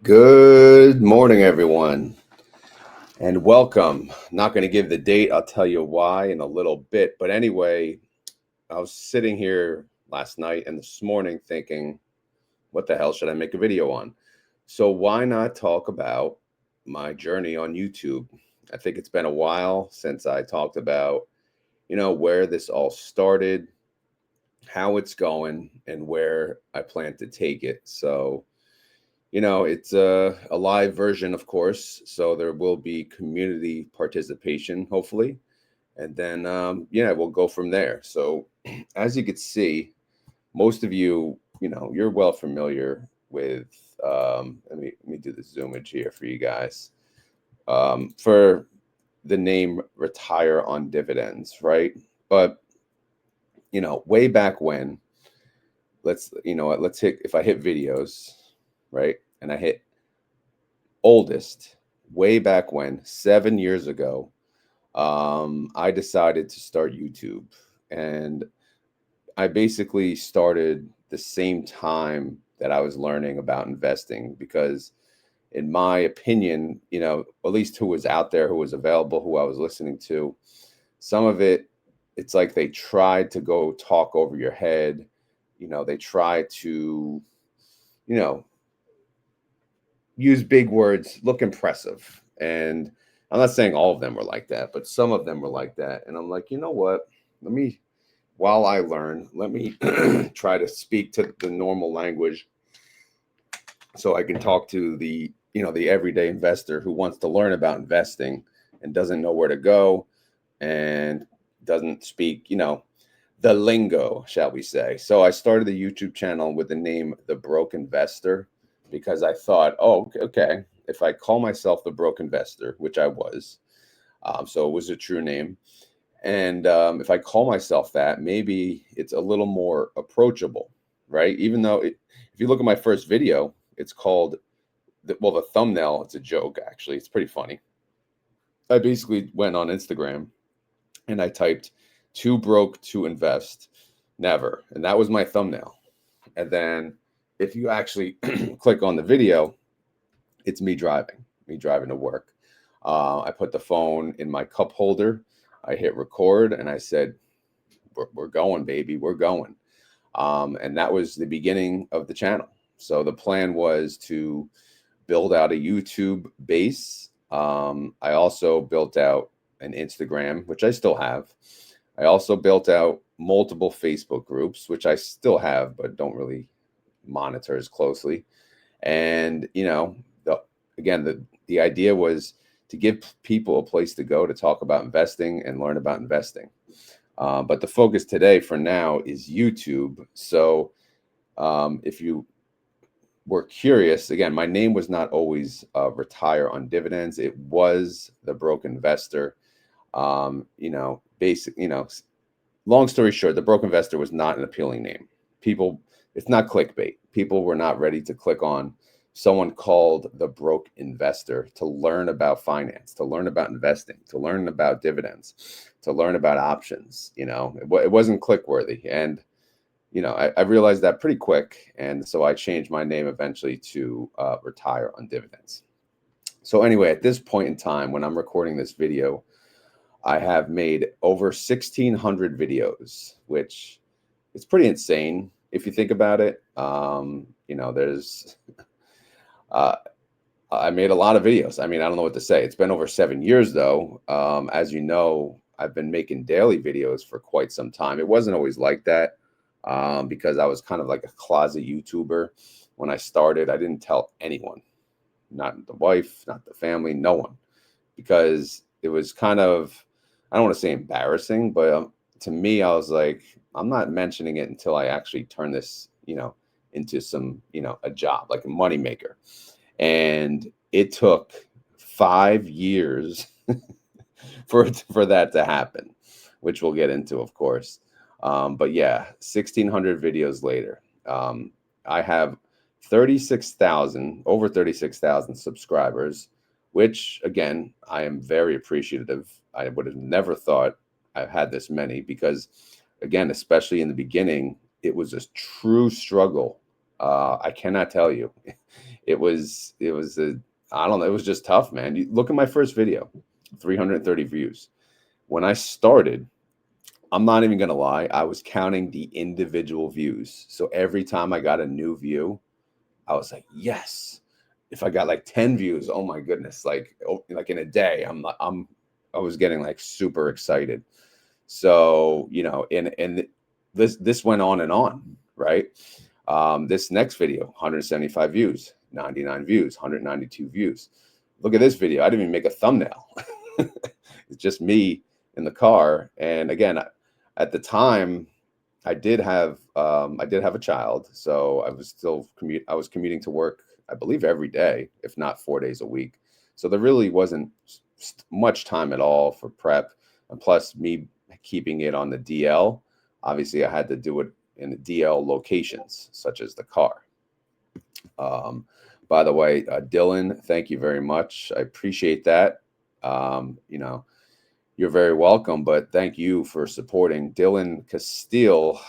Good morning, everyone, and welcome. Not going to give the date. I'll tell you why in a little bit. But anyway, I was sitting here last night and this morning thinking, what the hell should I make a video on? So why not talk about my journey on YouTube? I think it's been a while since I talked about, where this all started, how it's going, and where I plan to take it. So it's a live version, of course, so there will be community participation, hopefully. And then, we'll go from there. So as you can see, most of you, you're well familiar with, let me do the zoomage here for you guys. For the name Retire on Dividends, right? But, way back when, let's hit, if I hit videos, right? And I hit oldest way back when, 7 years ago, I decided to start YouTube. And I basically started the same time that I was learning about investing because, in my opinion, at least who was out there, who was available, who I was listening to, some of it, it's like they tried to go talk over your head. They try to, you know, use big words, look impressive. And I'm not saying all of them were like that, but some of them were like that. And I'm like, you know what? While I learn, let me try to speak to the normal language so I can talk to the everyday investor who wants to learn about investing and doesn't know where to go and doesn't speak, the lingo, shall we say. So I started the YouTube channel with the name The Broke Investor because I thought, oh, okay, if I call myself The Broke Investor, which I was, so it was a true name. And if I call myself that, maybe it's a little more approachable, right? Even though if you look at my first video, it's called, the thumbnail, it's a joke, actually. It's pretty funny. I basically went on Instagram and I typed too broke to invest, never. And that was my thumbnail. And then if you actually click on the video, it's me driving to work. I put the phone in my cup holder. I hit record and I said, we're going, baby, we're going. And that was the beginning of the channel. So the plan was to build out a YouTube base. I also built out an Instagram, which I still have. I also built out multiple Facebook groups, which I still have, but don't really monitor as closely. And, the idea was to give people a place to go to talk about investing and learn about investing. But the focus today for now is YouTube. So if you were curious, again, my name was not always Retire on Dividends. It was The Broke Investor. Long story short, The Broke Investor was not an appealing name. It's not clickbait. People were not ready to click on someone called The Broke Investor to learn about finance, to learn about investing, to learn about dividends, to learn about options. It wasn't click worthy. And, I realized that pretty quick. And so I changed my name eventually to Retire on Dividends. So anyway, at this point in time, when I'm recording this video, I have made over 1,600 videos, which is pretty insane if you think about it. I made a lot of videos. I mean, I don't know what to say. It's been over 7 years, though. As you know, I've been making daily videos for quite some time. It wasn't always like that because I was kind of like a closet YouTuber. When I started, I didn't tell anyone, not the wife, not the family, no one, because it was kind of, I don't want to say embarrassing, but to me, I was like, I'm not mentioning it until I actually turn this, into some, a job, like a moneymaker. And it took 5 years for that to happen, which we'll get into, of course. But yeah, 1,600 videos later, I have over 36,000 subscribers, which again, I am very appreciative. I would have never thought I've had this many because, again, especially in the beginning, it was a true struggle. I cannot tell you. I don't know, it was just tough, man. You look at my first video, 330 views. When I started, I'm not even gonna lie, I was counting the individual views. So every time I got a new view, I was like, yes. If I got like 10 views, oh my goodness, like in a day, I was getting like super excited. So, and this went on and on, right? This next video, 175 views, 99 views, 192 views. Look at this video. I didn't even make a thumbnail. It's just me in the car. And again, at the time, I did have a child, so I was commuting to work, I believe, every day, if not 4 days a week. So there really wasn't much time at all for prep, and plus me keeping it on the DL. Obviously, I had to do it in the DL locations, such as the car. By the way, Dylan, thank you very much. I appreciate that. You're very welcome, but thank you for supporting. Dylan Castile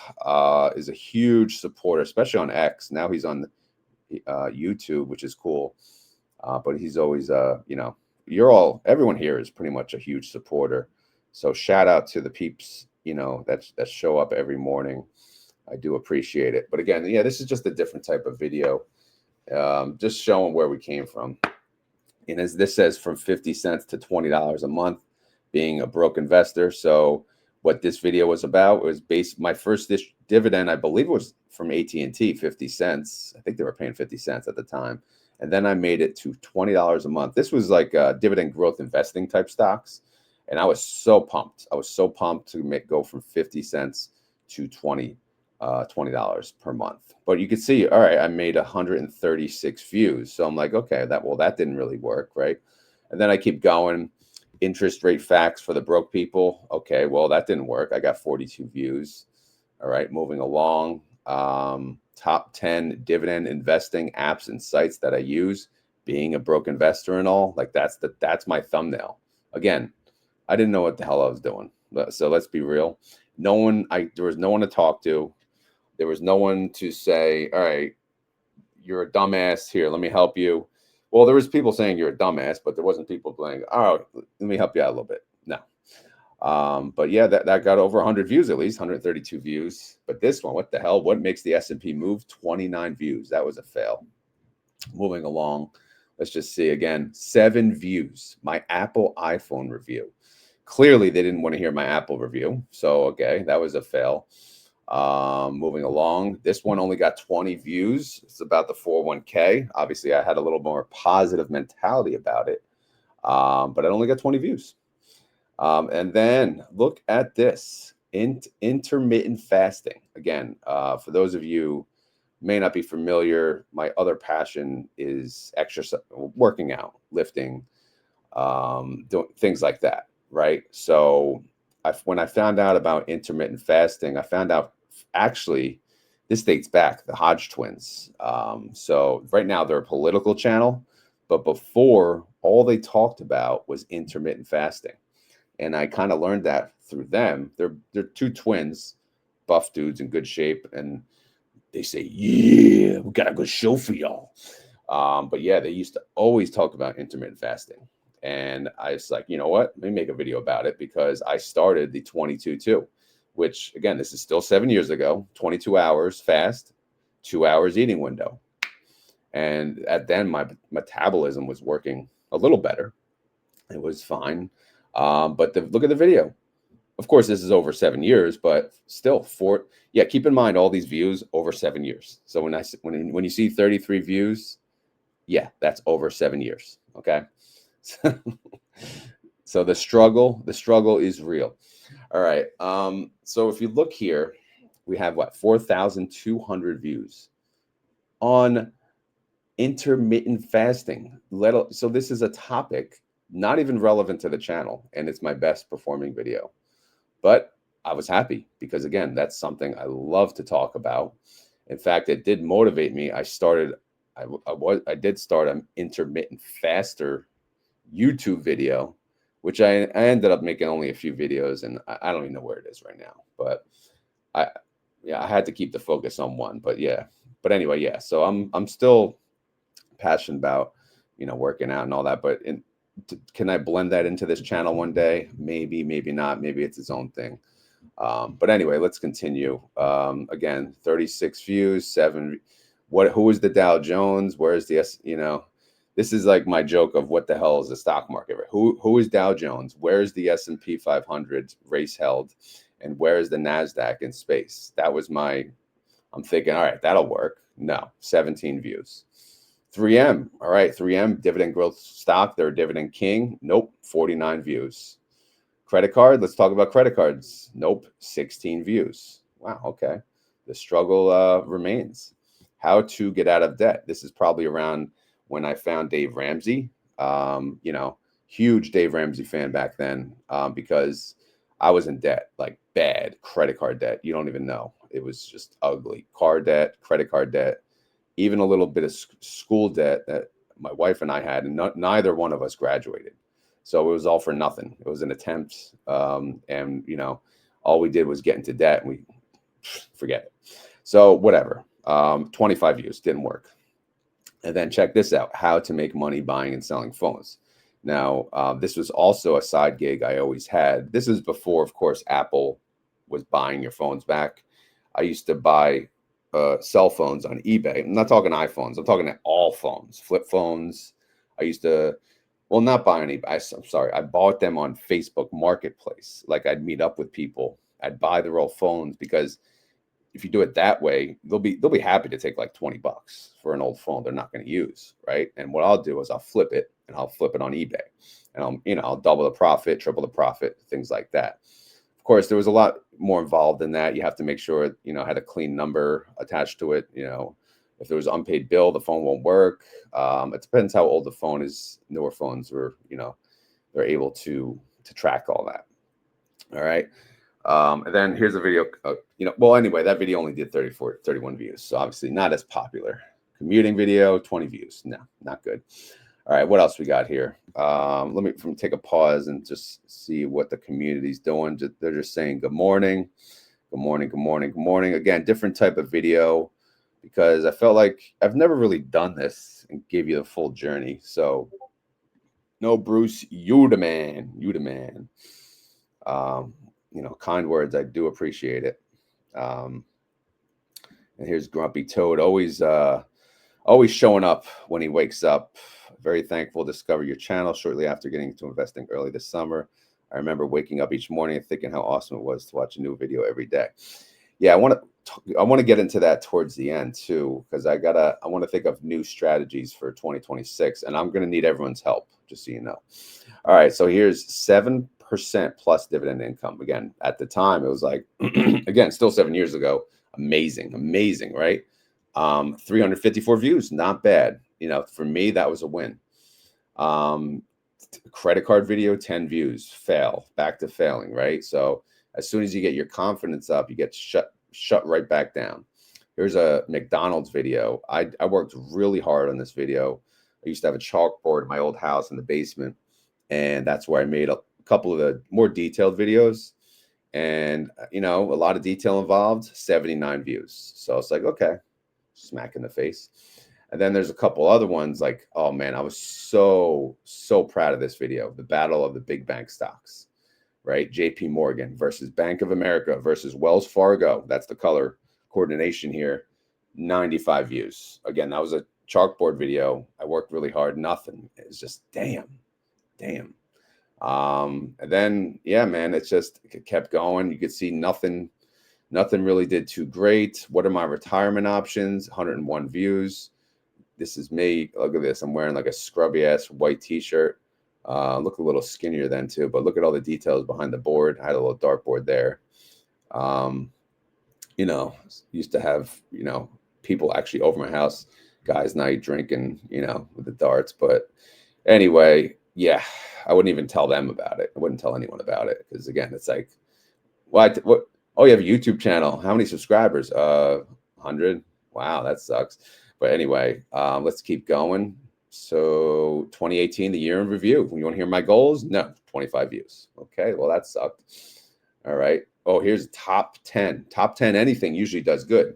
is a huge supporter, especially on X. Now he's on YouTube, which is cool. But he's always, everyone here is pretty much a huge supporter. So shout out to the peeps, that show up every morning. I do appreciate it. But again, yeah, this is just a different type of video, just showing where we came from. And as this says, from 50 cents to $20 a month, being a broke investor. So what this video was about was my first dividend, I believe it was from AT&T, 50 cents. I think they were paying 50 cents at the time. And then I made it to $20 a month. This was like dividend growth investing type stocks. And I was so pumped. I was so pumped to go from 50 cents to $20 per month. But you could see, all right, I made 136 views. So I'm like, okay, that didn't really work, right? And then I keep going. Interest rate facts for the broke people. Okay, well, that didn't work. I got 42 views. All right, moving along. Top 10 dividend investing apps and sites that I use, being a broke investor and all. Like that's my thumbnail. Again, I didn't know what the hell I was doing. So let's be real. There was no one to talk to. There was no one to say, all right, you're a dumbass. Here, let me help you. Well, there was people saying you're a dumbass, but there wasn't people saying, oh, let me help you out a little bit. No. But yeah, that got over 100 views, at least 132 views. But this one, what the hell? What makes the S&P move? 29 views. That was a fail. Moving along. Let's just see again. 7 views. My Apple iPhone review. Clearly, they didn't want to hear my Apple review. So, okay, that was a fail. Moving along, this one only got 20 views. It's about the 401k. Obviously, I had a little more positive mentality about it, but it only got 20 views. And then look at this, intermittent fasting. Again, for those of you who may not be familiar, my other passion is exercise, working out, lifting, doing things like that, right? So when I found out about intermittent fasting, I found out actually this dates back, the Hodge twins. So right now they're a political channel, but before all they talked about was intermittent fasting. And I kind of learned that through them. They're 2 twins, buff dudes in good shape. And they say, yeah, we got a good show for y'all. But yeah, they used to always talk about intermittent fasting. And I was like, you know what? Let me make a video about it, because I started the 22-2, which again, this is still 7 years ago, 22 hours fast, 2 hours eating window. And then my metabolism was working a little better. It was fine. But look at the video. Of course, this is over 7 years, but still keep in mind all these views over 7 years. So when you see 33 views, yeah, that's over 7 years. Okay. So the struggle is real. All right. So if you look here, we have 4,200 views on intermittent fasting. So this is a topic not even relevant to the channel, and it's my best performing video. But I was happy because, again, that's something I love to talk about. In fact, it did motivate me. I did start an intermittent faster YouTube video, which I ended up making only a few videos, and I don't even know where it is right now. But I had to keep the focus on one. But yeah. But anyway, yeah. So I'm still passionate about, working out and all that. But can I blend that into this channel one day? Maybe, maybe not. Maybe it's its own thing. But anyway, let's continue. Again, 36 views, 7. Who is the Dow Jones? Where's the this is like my joke of what the hell is the stock market? Right? Who is Dow Jones? Where's the S&P 500 race held? And where's the NASDAQ in space? That was I'm thinking, all right, that'll work. No, 17 views. 3M, all right, 3M, dividend growth stock. They're a dividend king. Nope, 49 views. Credit card, let's talk about credit cards. Nope, 16 views. Wow, okay. The struggle remains. How to get out of debt. This is probably around when I found Dave Ramsey. Huge Dave Ramsey fan back then because I was in debt, like bad credit card debt. You don't even know. It was just ugly. Car debt, credit card debt, even a little bit of school debt that my wife and I had, and neither one of us graduated. So it was all for nothing. It was an attempt. And, all we did was get into debt and we forget it. So whatever, 25 views didn't work. And then check this out, how to make money buying and selling phones. Now, this was also a side gig I always had. This is before, of course, Apple was buying your phones back. I used to buy cell phones on eBay. I'm not talking iPhones. I'm talking all phones, flip phones. I used to, well, not buy any. I'm sorry. I bought them on Facebook Marketplace. Like I'd meet up with people. I'd buy their old phones because if you do it that way, they'll be happy to take like $20 for an old phone they're not going to use, right? And what I'll do is I'll flip it on eBay, and I'll double the profit, triple the profit, things like that. Of course, there was a lot more involved in that. You have to make sure it, had a clean number attached to it. If there was an unpaid bill, the phone won't work. It depends how old the phone is. Newer phones were, they're able to track all that. All right. And then here's a video, well, anyway, that video only did 31 views. So obviously not as popular. Commuting video, 20 views. No, not good. All right, what else we got here? Let me take a pause and just see what the community's doing. They're just saying good morning, good morning, good morning, good morning. Again, different type of video because I felt like I've never really done this and give you the full journey. So no, Bruce, you the man. Kind words, I do appreciate it. And here's Grumpy Toad, always showing up when he wakes up. Very thankful to discover your channel shortly after getting into investing early this summer. I remember waking up each morning and thinking how awesome it was to watch a new video every day. Yeah, I want to get into that towards the end too, because I want to think of new strategies for 2026, and I'm going to need everyone's help, just so you know. All right, so here's 7% plus dividend income. Again, at the time, it was like, again, still 7 years ago, amazing, right? 354 views, not bad. For me, that was a win. Credit card video, 10 views, back to failing, right? So as soon as you get your confidence up, you get shut right back down. Here's a McDonald's video. I worked really hard on this video. I used to have a chalkboard in my old house in the basement, and that's where I made a couple of the more detailed videos. And, a lot of detail involved, 79 views. So it's like, okay, smack in the face. And then there's a couple other ones like, oh man, I was so proud of this video. The battle of the big bank stocks, right? JP Morgan versus Bank of America versus Wells Fargo. That's the color coordination here. 95 views. Again, that was a chalkboard video. I worked really hard. Nothing. It's just damn. And then, yeah, man, it kept going. You could see nothing really did too great. What are my retirement options? 101 views. This is me. Look at this. I'm wearing like a scrubby ass white t-shirt. Look a little skinnier then too, but look at all the details behind the board. I had a little dartboard there. Used to have, people actually over my house, guys night drinking, with the darts. But anyway, yeah, I wouldn't even tell them about it. I wouldn't tell anyone about it. Because again, it's like, what? Oh, you have a YouTube channel. How many subscribers? 100. Wow, that sucks. But anyway, let's keep going. So 2018, the year in review. You want to hear my goals? No, 25 views. Okay, well, that sucked. All right. Oh, here's top 10. Top 10 anything usually does good.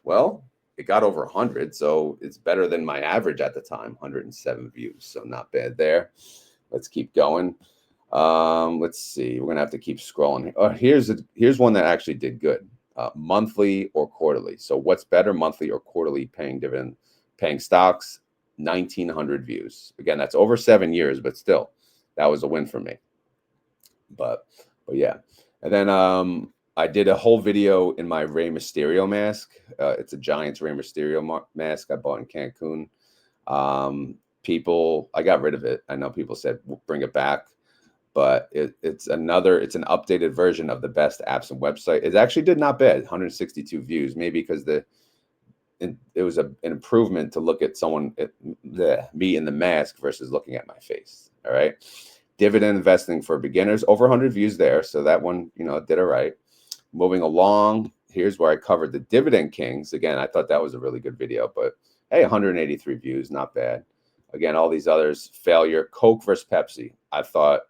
Well, it got over 100, so it's better than my average at the time. 107 views, so not bad there. Let's keep going. Let's see. We're gonna have to keep scrolling. Oh, here's one that actually did good. Monthly or quarterly. So what's better, monthly or quarterly paying dividend, paying stocks? 1,900 views. Again, that's over 7 years, but still, that was a win for me. But yeah. And then I did a whole video in my Rey Mysterio mask. It's a Giants Rey Mysterio mask I bought in Cancun. I got rid of it. I know people said bring it back, but it's an updated version of the best apps and website. It actually did not bad. 162 views, maybe because it was an improvement to look at me in the mask versus looking at my face. All right. Dividend investing for beginners, over 100 views there. So that one, did all right. Moving along, here's where I covered the Dividend Kings. Again, I thought that was a really good video, but hey, 183 views, not bad. Again, all these others, failure. Coke versus Pepsi. I thought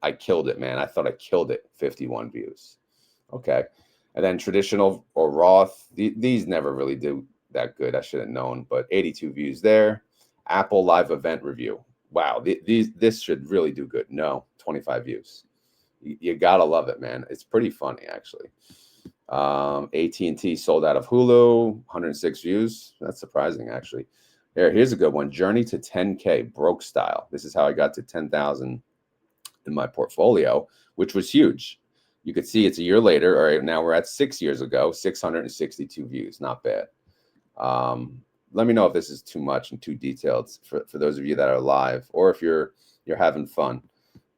I killed it, man. I thought I killed it. 51 views. Okay. And then traditional or Roth, these never really do that good. I should have known, but 82 views there. Apple live event review. Wow, this should really do good. No, 25 views. You gotta love it, man. It's pretty funny, actually. AT&T sold out of Hulu, 106 views. That's surprising, actually. Here's a good one. Journey to 10K, broke style. This is how I got to 10,000 in my portfolio, which was huge. You could see it's a year later. All right, now we're at 6 years ago, 662 views. Not bad. Let me know if this is too much and too detailed for those of you that are live, or if you're having fun.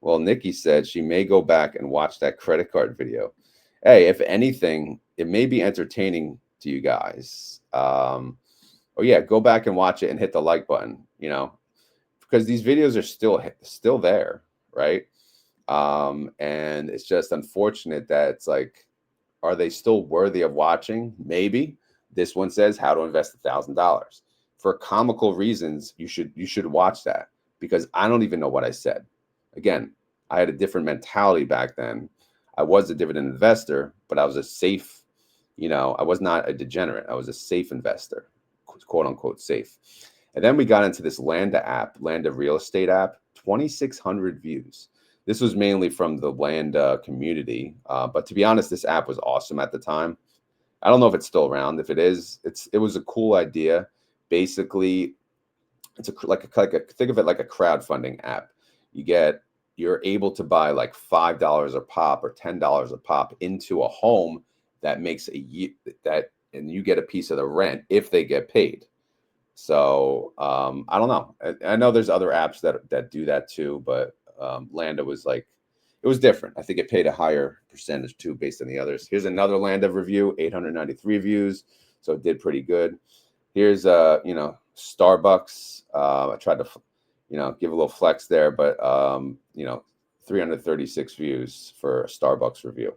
Well, Nikki said she may go back and watch that credit card video. Hey, if anything, it may be entertaining to you guys. Oh yeah, go back and watch it and hit the like button, because these videos are still there, right? And it's just unfortunate that it's like, are they still worthy of watching? Maybe. This one says how to invest $1,000. For comical reasons, you should watch that, because I don't even know what I said. Again, I had a different mentality back then. I was a dividend investor, but I was a safe, I was not a degenerate. I was a safe investor, quote unquote safe. And then we got into this Landa real estate app, 2,600 views. This was mainly from the Landa community. But to be honest, this app was awesome at the time. I don't know if it's still around. If it is, it was a cool idea. Basically, it's think of it like a crowdfunding app. You're able to buy like $5 a pop or $10 a pop into a home that makes and you get a piece of the rent if they get paid. So I don't know. I know there's other apps that do that too, but Landa was like, it was different. I think it paid a higher percentage too, based on the others. Here's another Landa review, 893 views, so it did pretty good. Here's Starbucks. I tried to give a little flex there, but 336 views for a Starbucks review.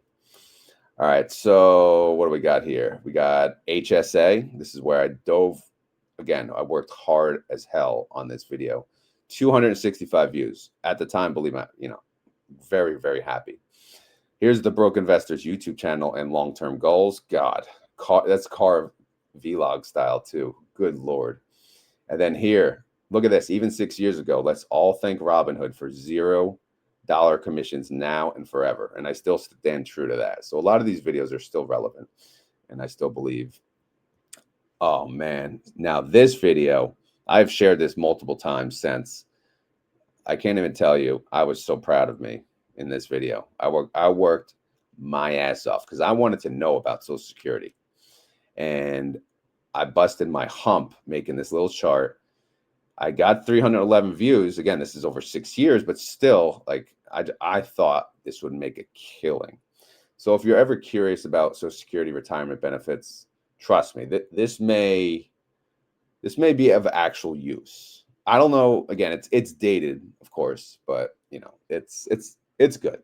All right, so what do we got here? We got HSA. This is where I dove. Again, I worked hard as hell on this video. 265 views at the time. Believe me, very, very happy. Here's the Broke Investors YouTube channel and long-term goals. God, that's car vlog style too. Good Lord. And then here, look at this. Even 6 years ago, let's all thank Robinhood for $0 commissions now and forever. And I still stand true to that. So a lot of these videos are still relevant, and I still believe. Oh man. Now this video, I've shared this multiple times since. I can't even tell you. I was so proud of me in this video. I worked my ass off because I wanted to know about Social Security. And I busted my hump making this little chart. I got 311 views. Again, this is over 6 years, but still, like I thought this would make a killing. So if you're ever curious about Social Security retirement benefits, trust me, this may be of actual use. I don't know. Again, it's dated, of course, but it's good.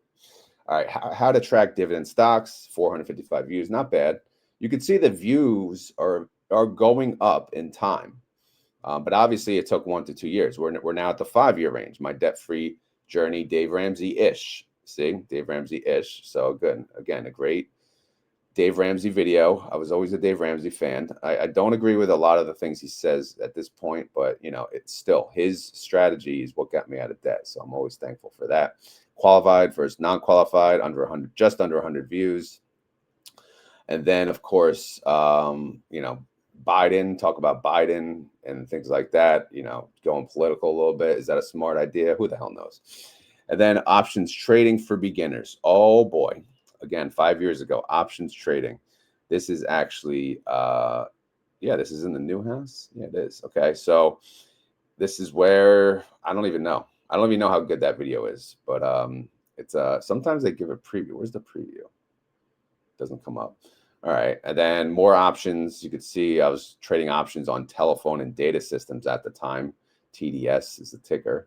All right, how to track dividend stocks? 455 views, not bad. You can see the views are going up in time, but obviously it took 1 to 2 years. We're now at the 5-year range. My debt-free journey, Dave Ramsey-ish. See, Dave Ramsey-ish. So good. Again, a great Dave Ramsey video. I was always a Dave Ramsey fan. I don't agree with a lot of the things he says at this point, but it's still his strategy is what got me out of debt. So I'm always thankful for that. Qualified versus non-qualified, under 100, just under 100 views. And then, of course, Biden, talk about Biden and things like that, going political a little bit. Is that a smart idea? Who the hell knows? And then options trading for beginners. Oh boy. Again, 5 years ago, options trading. This is actually, this is in the new house. Yeah, it is. Okay. So this is where I don't even know how good that video is, but it's sometimes they give a preview. Where's the preview? Doesn't come up. All right. And then more options. You could see I was trading options on telephone and data systems at the time. TDS is the ticker.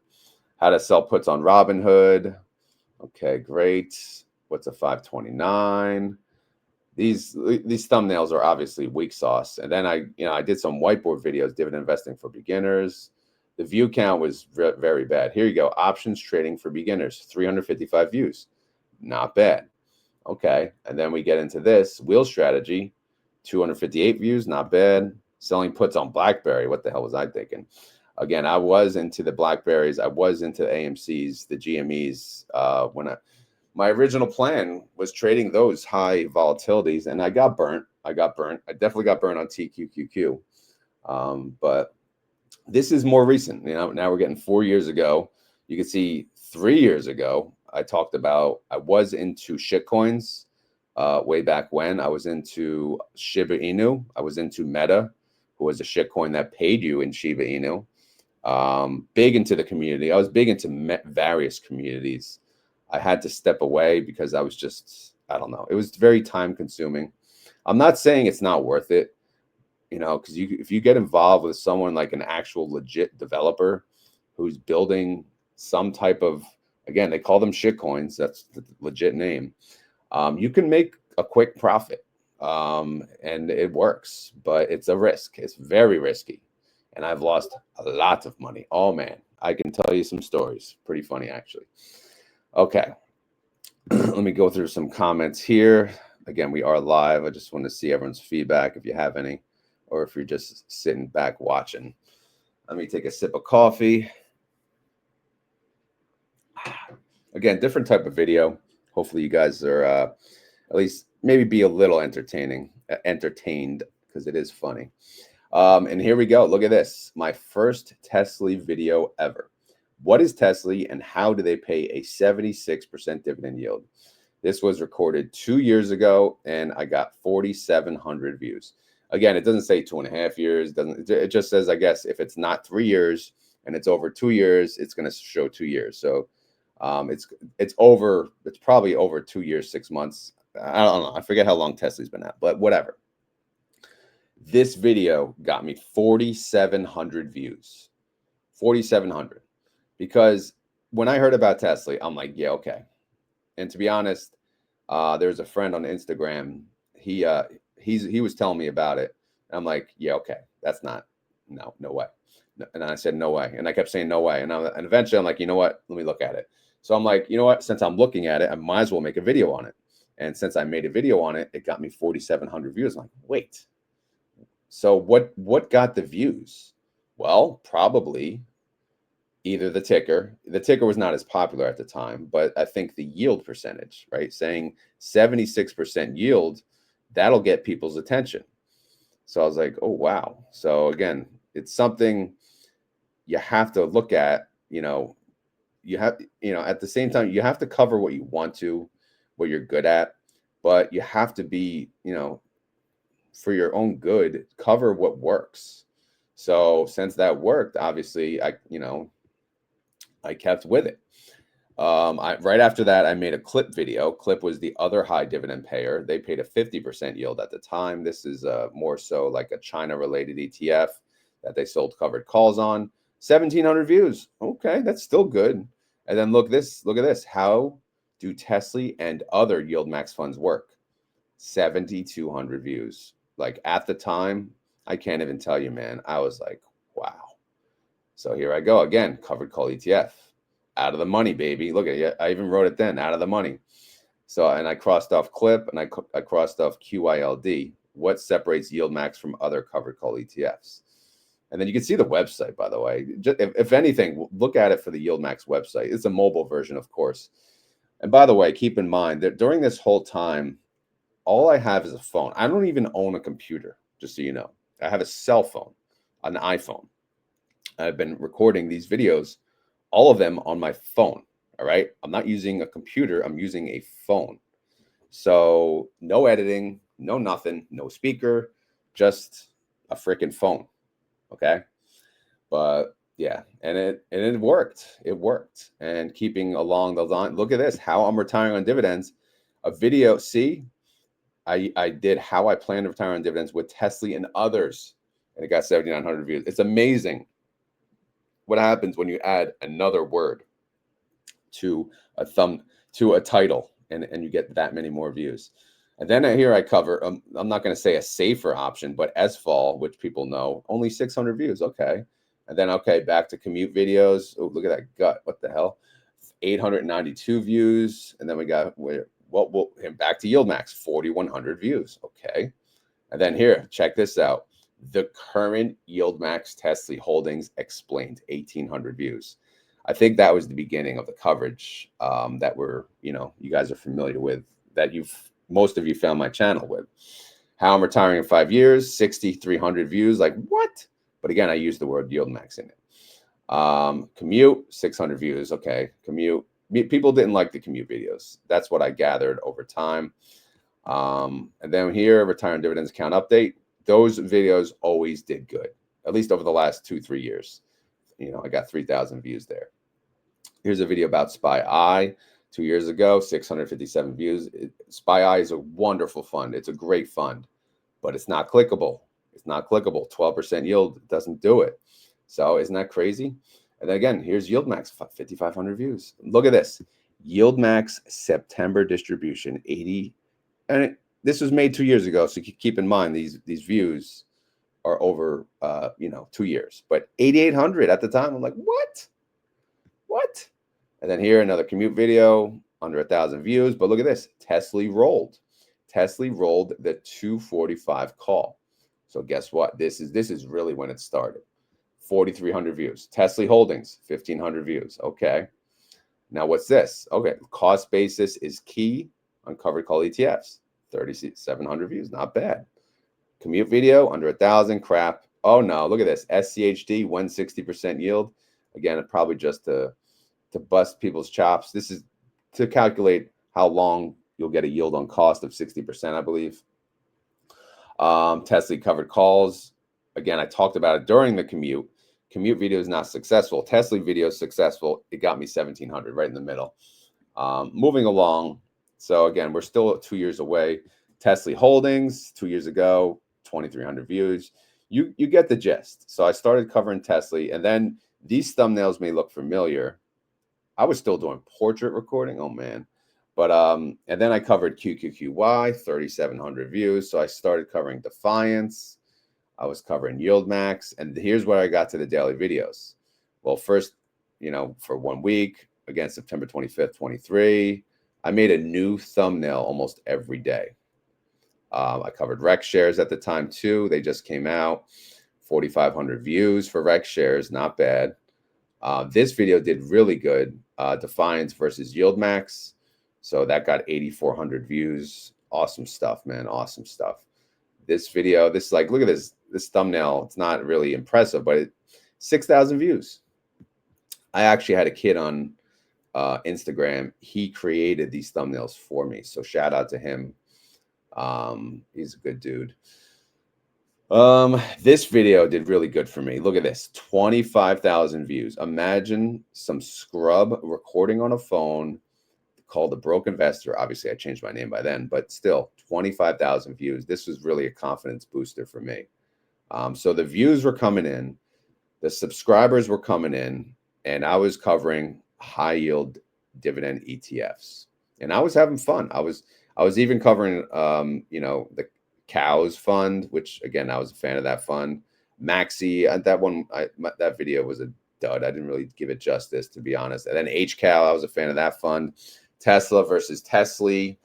How to sell puts on Robinhood. Okay, great. What's a 529? These thumbnails are obviously weak sauce. And then I did some whiteboard videos, dividend investing for beginners. The view count was very bad. Here you go. Options trading for beginners, 355 views. Not bad. Okay. And then we get into this wheel strategy, 258 views. Not bad. Selling puts on BlackBerry. What the hell was I thinking? Again, I was into the BlackBerries. I was into AMCs, the GMEs. My original plan was trading those high volatilities, and I got burnt. I definitely got burnt on TQQQ. But this is more recent. Now we're getting 4 years ago. You can see 3 years ago, I talked about I was into shitcoins way back when. I was into Shiba Inu. I was into Meta, who was a shitcoin that paid you in Shiba Inu. Big into the community. I was big into various communities. I had to step away because I was just, I don't know. It was very time consuming. I'm not saying it's not worth it, because if you get involved with someone like an actual legit developer who's building some type of, again, they call them shitcoins. That's the legit name. You can make a quick profit, and it works, but it's a risk. It's very risky. And I've lost a lot of money. Oh, man. I can tell you some stories. Pretty funny, actually. Okay. Let me go through some comments here. Again, we are live. I just want to see everyone's feedback if you have any, or if you're just sitting back watching. Let me take a sip of coffee. Again, different type of video. Hopefully you guys are at least maybe be a little entertained, because it is funny. And here we go. Look at this. My first Tesla video ever. What is Tesla and how do they pay a 76% dividend yield? This was recorded 2 years ago and I got 4,700 views. Again, it doesn't say 2.5 years. It just says, I guess, if it's not 3 years and it's over 2 years, it's going to show 2 years. So it's probably over 2 years, 6 months. I don't know. I forget how long Tesla's been out, but whatever. This video got me 4,700 views. 4,700. Because when I heard about Tesla, I'm like, yeah, okay. And to be honest, there's a friend on Instagram. He was telling me about it. And I'm like, yeah, okay. That's not, no way. And I said, no way. And I kept saying, no way. And eventually I'm like, you know what? Let me look at it. So I'm like, you know what? Since I'm looking at it, I might as well make a video on it. And since I made a video on it, it got me 4,700 views. I'm like, wait. So what got the views? Well, probably either the ticker. The ticker was not as popular at the time, but I think the yield percentage, right? Saying 76% yield, that'll get people's attention. So I was like, oh, wow. So again, it's something you have to look at, you have, at the same time, you have to cover what you want to, what you're good at, but you have to be, for your own good, cover what works. So since that worked, obviously I kept with it. Right after that, I made a Clip video. Clip was the other high dividend payer. They paid a 50% yield at the time. This is more so like a China related ETF that they sold covered calls on. 1,700 views. Okay, that's still good. And then look at this. How do Tesla and other YieldMax funds work? 7,200 views. Like at the time, I can't even tell you, man. I was like, wow. So here I go again, covered call ETF. Out of the money, baby. Look at it. I even wrote it then, out of the money. So, and I crossed off clip and I crossed off QYLD. What separates YieldMax from other covered call ETFs? And then you can see the website, by the way. Just, if anything, look at it for the YieldMax website. It's a mobile version, of course. And by the way, keep in mind that during this whole time, all I have is a phone. I don't even own a computer, just so you know. I have a cell phone, an iPhone. I've been recording these videos, all of them on my phone. All right. I'm not using a computer. I'm using a phone. So no editing, no nothing, no speaker, just a freaking phone. Okay. But yeah, and it worked. It worked. And keeping along the line, look at this, how I'm retiring on dividends. A video, see, I did how I plan to retire on dividends with Tesla and others, and it got 7,900 views. It's amazing what happens when you add another word to a title, and you get that many more views. And then here I cover, I'm not going to say a safer option, but SFall, which people know, only 600 views. Okay. And then, okay, back to commute videos. Oh, look at that gut. What the hell? 892 views. And then we got, back to YieldMax, 4,100 views. Okay. And then here, check this out. The current YieldMax Tesla holdings explained, 1,800 views. I think that was the beginning of the coverage that you guys are familiar with, that most of you found my channel with. How I'm retiring in 5 years, 6,300 views. Like, what? But again, I used the word YieldMax in it. Commute, 600 views. Okay, commute. People didn't like the commute videos. That's what I gathered over time. And then here, retire and dividends account update. Those videos always did good, at least over the last 2-3 years. I got 3,000 views there. Here's a video about SpyEye 2 years ago, 657 views. SpyEye is a wonderful fund. It's a great fund, but it's not clickable. It's not clickable. 12% yield doesn't do it. So isn't that crazy? And then again, here's YieldMax, 5,500 views. Look at this. YieldMax September distribution, 80. And this was made 2 years ago. So keep in mind, these views are over 2 years, but 8,800 at the time. I'm like, what? And then here, another commute video, under 1,000 views. But look at this, Tesla rolled the 245 call. So guess what? This is really when it started. 4,300 views. Tesla Holdings, 1,500 views. Okay. Now what's this? Okay, cost basis is key on covered call ETFs. 3,700 views, not bad. Commute video, under 1,000, crap. Oh no, look at this. SCHD, 160% yield. Again, probably just to bust people's chops. This is to calculate how long you'll get a yield on cost of 60%, I believe. Tesla covered calls. Again, I talked about it during the commute. Commute video is not successful. Tesla video is successful. It got me 1,700 right in the middle. Moving along. So again, we're still 2 years away. Tesla Holdings, 2 years ago, 2,300 views. You get the gist. So I started covering Tesla, and then these thumbnails may look familiar. I was still doing portrait recording. Oh man. But and then I covered QQQY, 3,700 views. So I started covering Defiance. I was covering YieldMax, and here's where I got to the daily videos. Well, first, for 1 week, again, September 25th, 23, I made a new thumbnail almost every day. I covered Rec shares at the time too. They just came out. 4,500 views for Rec shares, not bad. This video did really good. Defiance versus YieldMax. So that got 8,400 views. Awesome stuff, man. Awesome stuff. This video, look at this thumbnail. It's not really impressive, but 6,000 views. I actually had a kid on Instagram. He created these thumbnails for me. So shout out to him. He's a good dude. This video did really good for me. Look at this, 25,000 views. Imagine some scrub recording on a phone called The Broke Investor. Obviously, I changed my name by then, but still 25,000 views. This was really a confidence booster for me. So the views were coming in, the subscribers were coming in, and I was covering high yield dividend ETFs, and I was having fun. I was even covering, the Cows fund, which again, I was a fan of that fund. Maxi, that one, that video was a dud. I didn't really give it justice, to be honest. And then HCal, I was a fan of that fund. Tesla versus Tesla.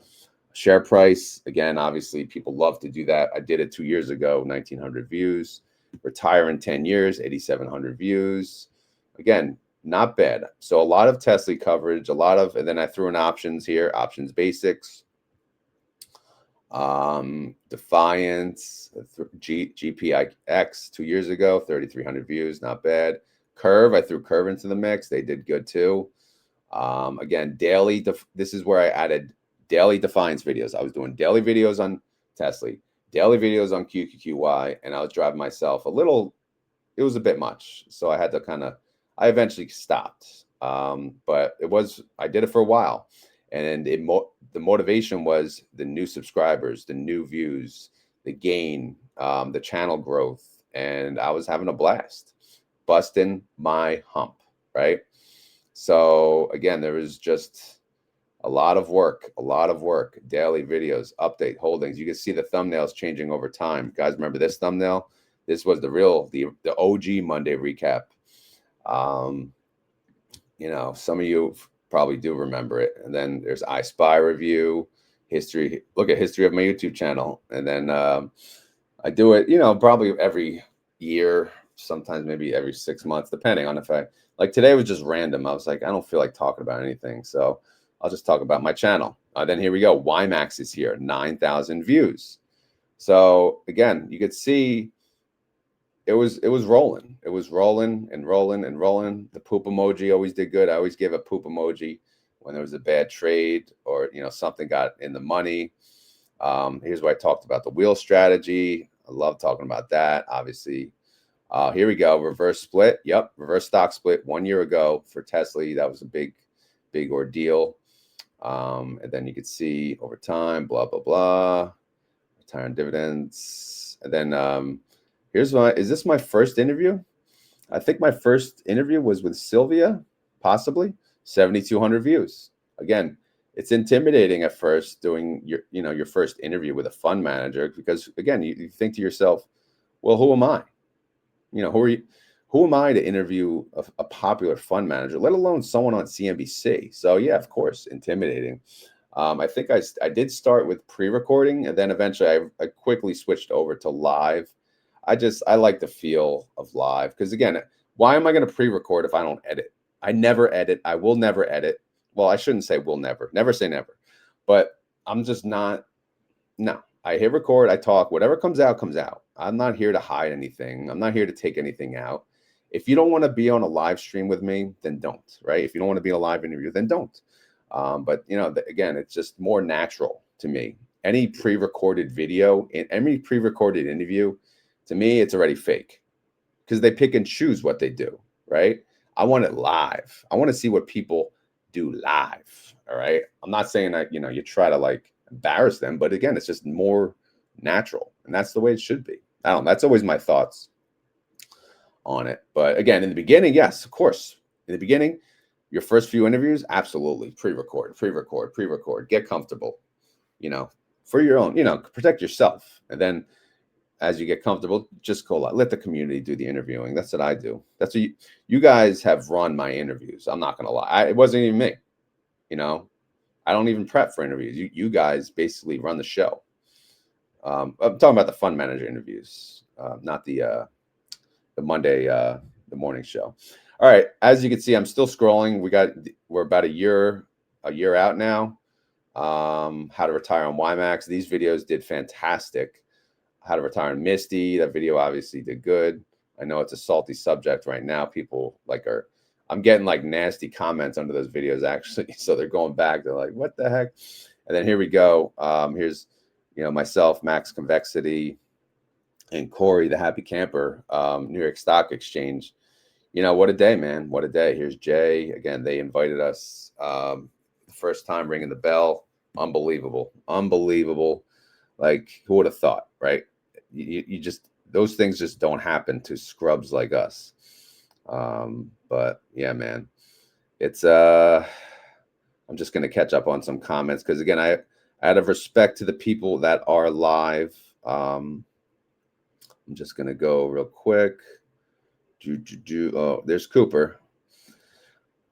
Share price, again, obviously people love to do that. I did it 2 years ago, 1,900 views. Retire in 10 years, 8,700 views. Again, not bad. So a lot of Tesla coverage, and then I threw in options here, options basics. Defiance, GPIX 2 years ago, 3,300 views, not bad. Curve, I threw Curve into the mix. They did good too. Again, daily, this is where I added daily Defiance videos. I was doing daily videos on Tesla, daily videos on QQQY, and I was driving myself a little, it was a bit much. So I had to I eventually stopped. But I did it for a while. And the motivation was the new subscribers, the new views, the gain, the channel growth. And I was having a blast, busting my hump, right? So again, there was just a lot of work, daily videos, update holdings. You can see the thumbnails changing over time. Guys, remember this thumbnail? This was the OG Monday recap. Some of you probably do remember it. And then there's I Spy review, history. Look at history of my YouTube channel. And then I do it, probably every year, sometimes maybe every 6 months, depending on if like today was just random. I was like, I don't feel like talking about anything. So I'll just talk about my channel. Then here we go. YieldMax is here, 9,000 views. So again, you could see it was rolling. It was rolling and rolling and rolling. The poop emoji always did good. I always gave a poop emoji when there was a bad trade or, something got in the money. Here's what I talked about, the wheel strategy. I love talking about that, obviously. Here we go. Reverse split. Yep. Reverse stock split 1 year ago for Tesla. That was a big ordeal. And then you could see over time, blah, blah, blah. Retire on dividends. And then is this my first interview? I think my first interview was with Sylvia, possibly. 7,200 views. Again, it's intimidating at first doing your first interview with a fund manager, because again, you think to yourself, well, who am I? Who am I to interview a popular fund manager, let alone someone on CNBC? So yeah, of course, intimidating. I think I did start with pre-recording, and then eventually I quickly switched over to live. I like the feel of live, because again, why am I going to pre-record if I don't edit? I never edit. I will never edit. Well, I shouldn't say will never. Never say never. But I'm just not. No, I hit record. I talk. Whatever comes out, comes out. I'm not here to hide anything. I'm not here to take anything out. If you don't want to be on a live stream with me, then don't, right? If you don't want to be in a live interview, then don't. But again, it's just more natural to me. Any pre-recorded video, any pre-recorded interview, to me, it's already fake, because they pick and choose what they do, right? I want it live. I want to see what people do live. All right. I'm not saying that, you try to embarrass them, but again, it's just more natural, and that's the way it should be. I don't know. That's always my thoughts on it. But again, in the beginning, yes, of course. In the beginning, your first few interviews, absolutely pre-record, get comfortable, for your own, protect yourself. And then as you get comfortable, just go let the community do the interviewing. That's what I do. That's what you guys have run my interviews. I'm not going to lie. It wasn't even me, I don't even prep for interviews. You guys basically run the show. I'm talking about the fund manager interviews, not the Monday, the morning show. All right. As you can see, I'm still scrolling. We're about a year out now. How to retire on YieldMax. These videos did fantastic. How to retire on Misty. That video obviously did good. I know it's a salty subject right now. People I'm getting nasty comments under those videos, actually. So they're going back. They're like, what the heck? And then here we go. Here's, myself, Max Convexity, and Corey, the happy camper, New York Stock Exchange. What a day, man. What a day. Here's Jay. Again, they invited us. The first time ringing the bell. Unbelievable. Who would have thought, right? You just, those things just don't happen to scrubs like us. But yeah, man, it's I'm just going to catch up on some comments, because again, out of respect to the people that are live, I'm just going to go real quick. Oh, there's Cooper.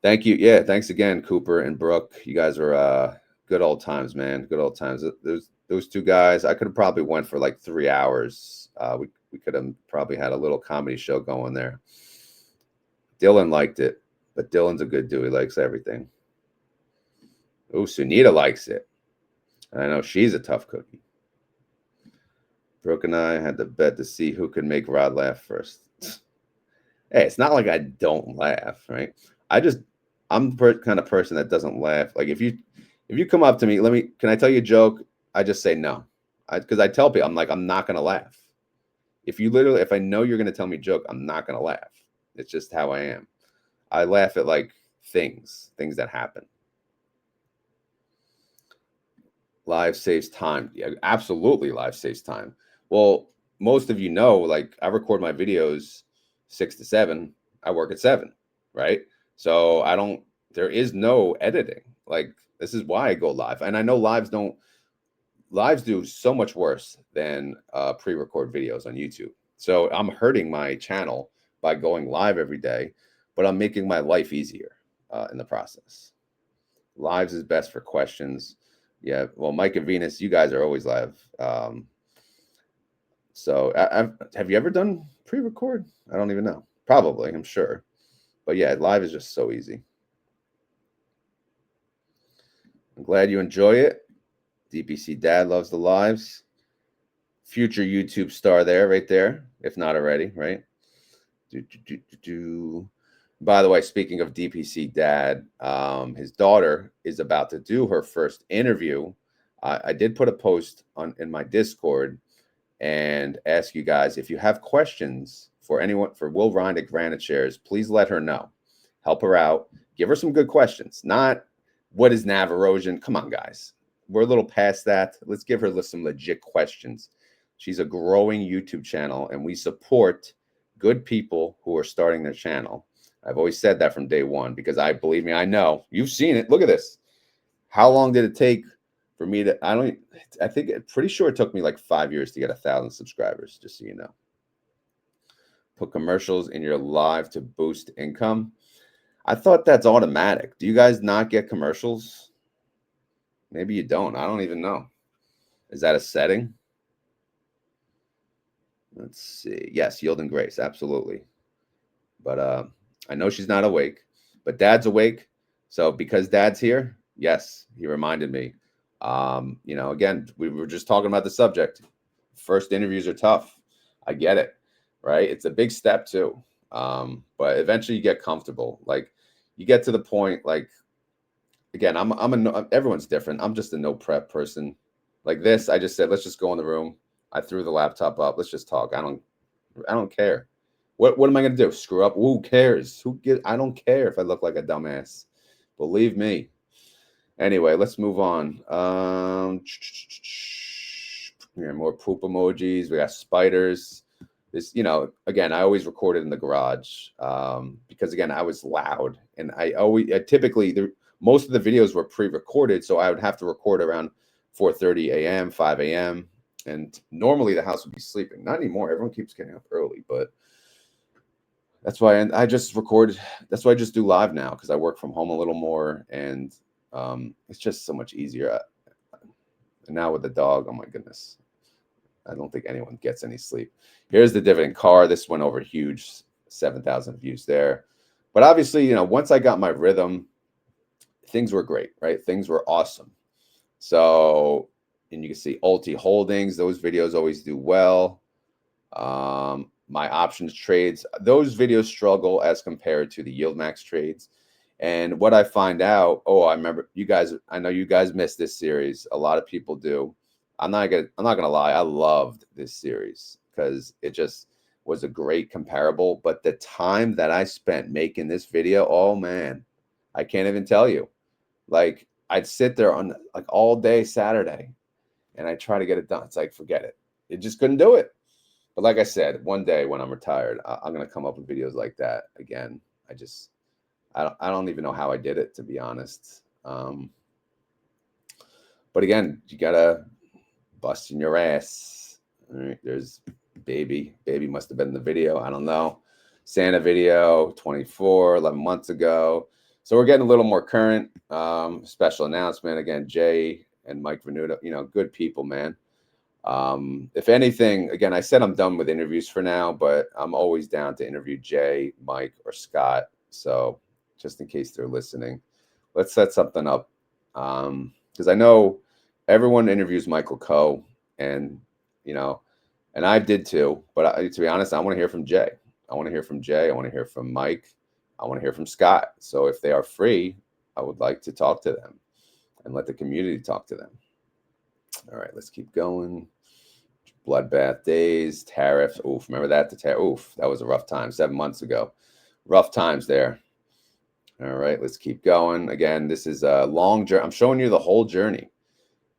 Thank you. Yeah, thanks again, Cooper and Brooke. You guys are good old times, man. Good old times. Those two guys, I could have probably went for like 3 hours. We could have probably had a little comedy show going there. Dylan liked it, but Dylan's a good dude. He likes everything. Oh, Sunita likes it. And I know she's a tough cookie. Brooke and I had to bet to see who could make Rod laugh first. Hey, it's not like I don't laugh, right? I'm the kind of person that doesn't laugh. Like if you come up to me, can I tell you a joke? I just say no. Because I tell people, I'm like, I'm not gonna laugh. If I know you're gonna tell me a joke, I'm not gonna laugh. It's just how I am. I laugh at like things that happen. Live saves time. Yeah, absolutely, live saves time. Well, most of you know, like I record my videos 6 to 7. I work at 7, right? So there is no editing. Like this is why I go live. And I know lives do so much worse than pre-record videos on YouTube. So I'm hurting my channel by going live every day, but I'm making my life easier in the process. Lives is best for questions. Yeah, well, Mike and Venus, you guys are always live. So have you ever done pre-record? I don't even know. Probably, I'm sure. But yeah, live is just so easy. I'm glad you enjoy it. DPC Dad loves the lives. Future YouTube star there, right there, if not already, right? By the way, speaking of DPC Dad, his daughter is about to do her first interview. I did put a post in my Discord and ask you guys if you have questions for anyone for Will Ryan at Granite Shares, please let her know. Help her out. Give her some good questions. Not what is nav erosion. Come on, guys. We're a little past that. Let's give her some legit questions. She's a growing YouTube channel, and we support good people who are starting their channel. I've always said that from day one because believe me, I know you've seen it. Look at this. How long did it take for me to? I think pretty sure it took me like 5 years to get 1,000 subscribers. Just so you know. Put commercials in your live to boost income. I thought that's automatic. Do you guys not get commercials? Maybe you don't. I don't even know. Is that a setting? Let's see. Yes, Yield and Grace, absolutely. But I know she's not awake, but Dad's awake. So because Dad's here, yes, he reminded me. Again, we were just talking about the subject. First interviews are tough. I get it, right? It's a big step too. But eventually you get comfortable. Like you get to the point, like, again, everyone's different. I'm just a no prep person. Like this, I just said, let's just go in the room. I threw the laptop up. Let's just talk. I don't care. What am I gonna do? Screw up? Who cares? I don't care if I look like a dumbass. Believe me. Anyway, let's move on. More poop emojis. We got spiders. This, again, I always recorded in the garage because again, I was loud, and most of the videos were pre-recorded, so I would have to record around 4:30 a.m., 5 a.m. And normally the house would be sleeping. Not anymore. Everyone keeps getting up early, but that's why I just record. That's why I just do live now because I work from home a little more, and it's just so much easier. And now with the dog, oh my goodness, I don't think anyone gets any sleep. Here's the dividend car. This went over huge, 7,000 views there. But obviously, once I got my rhythm, things were great, right? Things were awesome. So, and you can see Ulti Holdings. Those videos always do well. My options trades, those videos struggle as compared to the YieldMax trades. And what I find out, I remember I know you guys missed this series. A lot of people do. I'm not gonna lie, I loved this series because it just was a great comparable. But the time that I spent making this video, oh man, I can't even tell you. Like I'd sit there on like all day Saturday and I try to get it done. It's like, forget it. It just couldn't do it. But like I said, one day when I'm retired, I'm gonna come up with videos like that again. I don't even know how I did it, to be honest. But again, you gotta bust in your ass. All right, there's baby. Baby must have been in the video. I don't know. Santa video 11 months ago. So we're getting a little more current. Special announcement again, Jay and Mike Venuto, good people, man. If anything, again, I said I'm done with interviews for now, but I'm always down to interview Jay, Mike, or Scott. So just in case they're listening, let's set something up. Because I know everyone interviews Michael Coe, and and I did too. But to be honest, I want to hear from Jay. I want to hear from Jay. I want to hear from Mike. I want to hear from Scott. So if they are free, I would like to talk to them and let the community talk to them. All right, let's keep going. Bloodbath days, tariffs. Oof, remember that? Oof, that was a rough time 7 months ago. Rough times there. All right, let's keep going. Again, this is a long journey. I'm showing you the whole journey.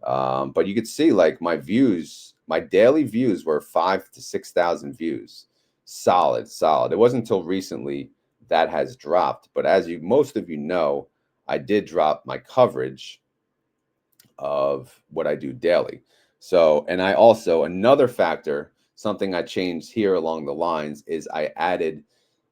But you could see like my views, my daily views were 5,000 to 6,000 views. Solid. It wasn't until recently that has dropped. But as most of you know, I did drop my coverage of what I do daily. So, and I also, another factor, something I changed here along the lines is I added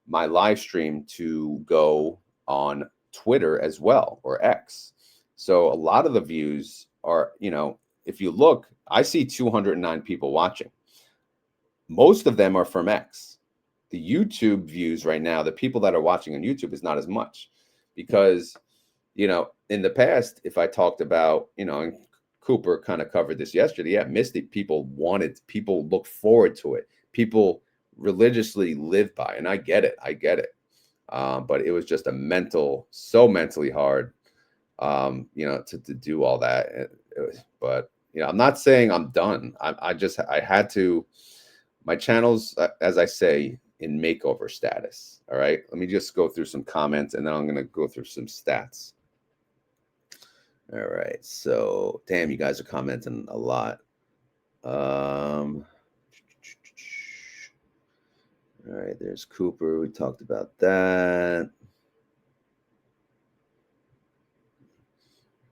my live stream to go on Twitter as well, or X. So a lot of the views are, if you look, I see 209 people watching. Most of them are from X. The YouTube views right now, the people that are watching on YouTube is not as much because, in the past, if I talked about, and Cooper kind of covered this yesterday. Yeah, Mystic, people look forward to it. People religiously live by, and I get it. But it was just so mentally hard, to do all that. But I'm not saying I'm done. I had to, my channel's, as I say, in makeover status. All right. Let me just go through some comments and then I'm going to go through some stats. All right, so damn, you guys are commenting a lot. All right, there's Cooper. We talked about that.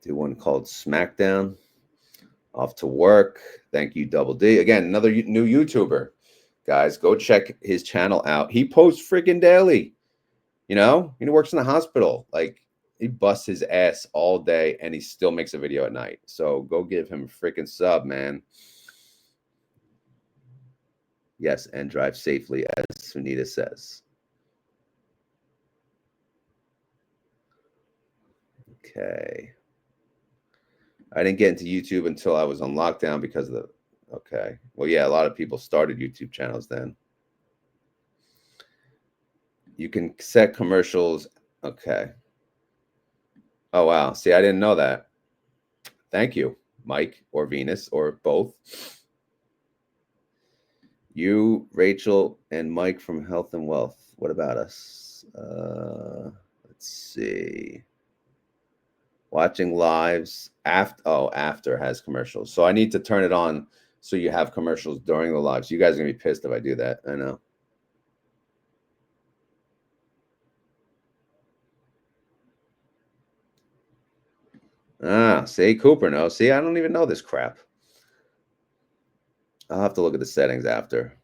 Do one called SmackDown. Off to work. Thank you, Double D. Again, another new YouTuber. Guys, go check his channel out. He posts freaking daily. He works in the hospital. Like, he busts his ass all day and he still makes a video at night. So go give him a freaking sub, man. Yes, and drive safely, as Sunita says. Okay. I didn't get into YouTube until I was on lockdown because of okay. Well, yeah, a lot of people started YouTube channels then. You can set commercials. Okay. Oh, wow. See, I didn't know that. Thank you, Mike or Venus or both. You, Rachel, and Mike from Health and Wealth. What about us? Let's see. Watching lives after has commercials. So I need to turn it on so you have commercials during the lives. You guys are gonna be pissed if I do that. I know. See, Cooper knows. See, I don't even know this crap. I'll have to look at the settings after.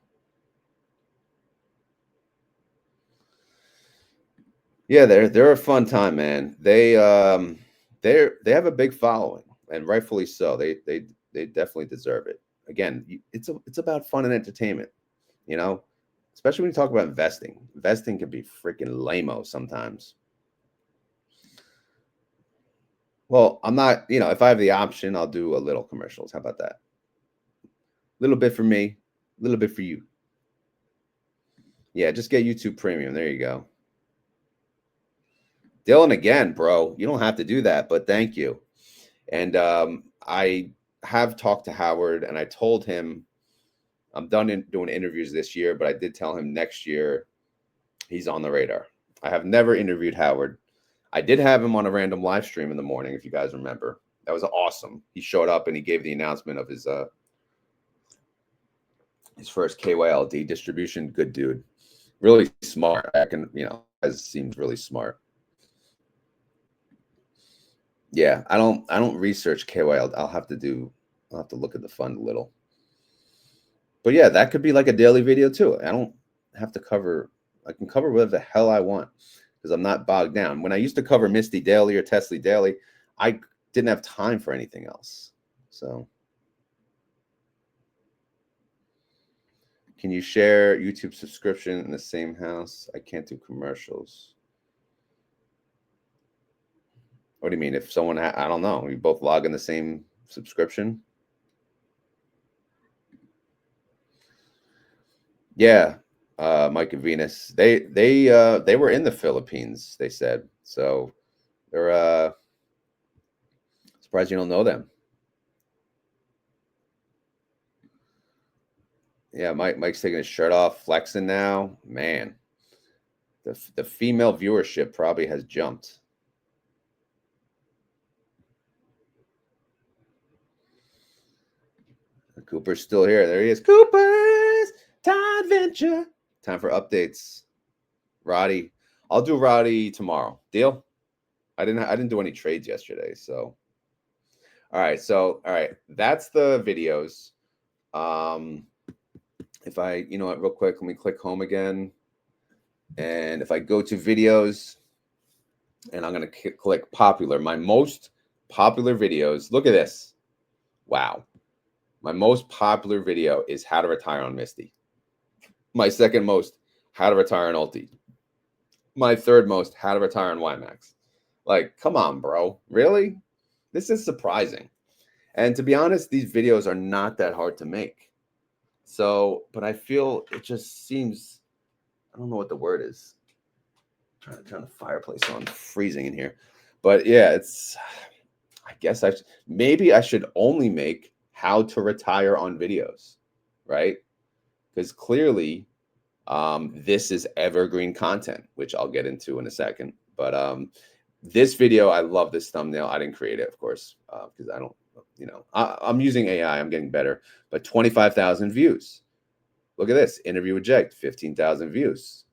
Yeah, they're a fun time, man. They have a big following, and rightfully so. They definitely deserve it. Again, it's about fun and entertainment, especially when you talk about investing. Investing can be freaking lame-o sometimes. Well, I'm not, if I have the option, I'll do a little commercials. How about that? A little bit for me, a little bit for you. Yeah, just get YouTube Premium. There you go. Dylan, again, bro, you don't have to do that, but thank you. And I have talked to Howard, and I told him I'm done doing interviews this year, but I did tell him next year he's on the radar. I have never interviewed Howard. I did have him on a random live stream in the morning, if you guys remember. That was awesome. He showed up and he gave the announcement of his first KYLD distribution. Good dude. Really smart. Seems really smart. Yeah, I don't research KYL. I'll have to look at the fund a little. But yeah, that could be like a daily video too. I don't have to cover. I can cover whatever the hell I want because because I'm not bogged down. When I used to cover Misty daily or Tesla daily, I didn't have time for anything else. So can you share YouTube subscription in the same house? I can't do commercials. What do you mean? If someone, I don't know, we both log in the same subscription? Yeah, Mike and Venus. They were in the Philippines, they said. So they're surprised you don't know them. Yeah, Mike's taking his shirt off, flexing now. Man, the female viewership probably has jumped. Cooper's still here. There he is. Cooper's Todd Venture. Time for updates. Roddy. I'll do Roddy tomorrow. Deal? I didn't do any trades yesterday, so all right. That's the videos. If I, you know what, real quick, let me click home again. And if I go to videos and I'm going to click popular, my most popular videos, look at this. Wow. My most popular video is how to retire on Misty. My second most, how to retire on Ulti. My third most, how to retire on YieldMax. Like, come on, bro. Really? This is surprising. And to be honest, these videos are not that hard to make. So, but I feel it just seems, I don't know what the word is. I'm trying to turn the fireplace on, freezing in here. But yeah, I guess maybe I should only make how to retire on videos, right? Because clearly this is evergreen content, which I'll get into in a second. But this video, I love this thumbnail. I didn't create it, of course, because I don't, you know, I'm using AI. I'm getting better. But 25,000 views. Look at this. Interview with Jake, 15,000 views.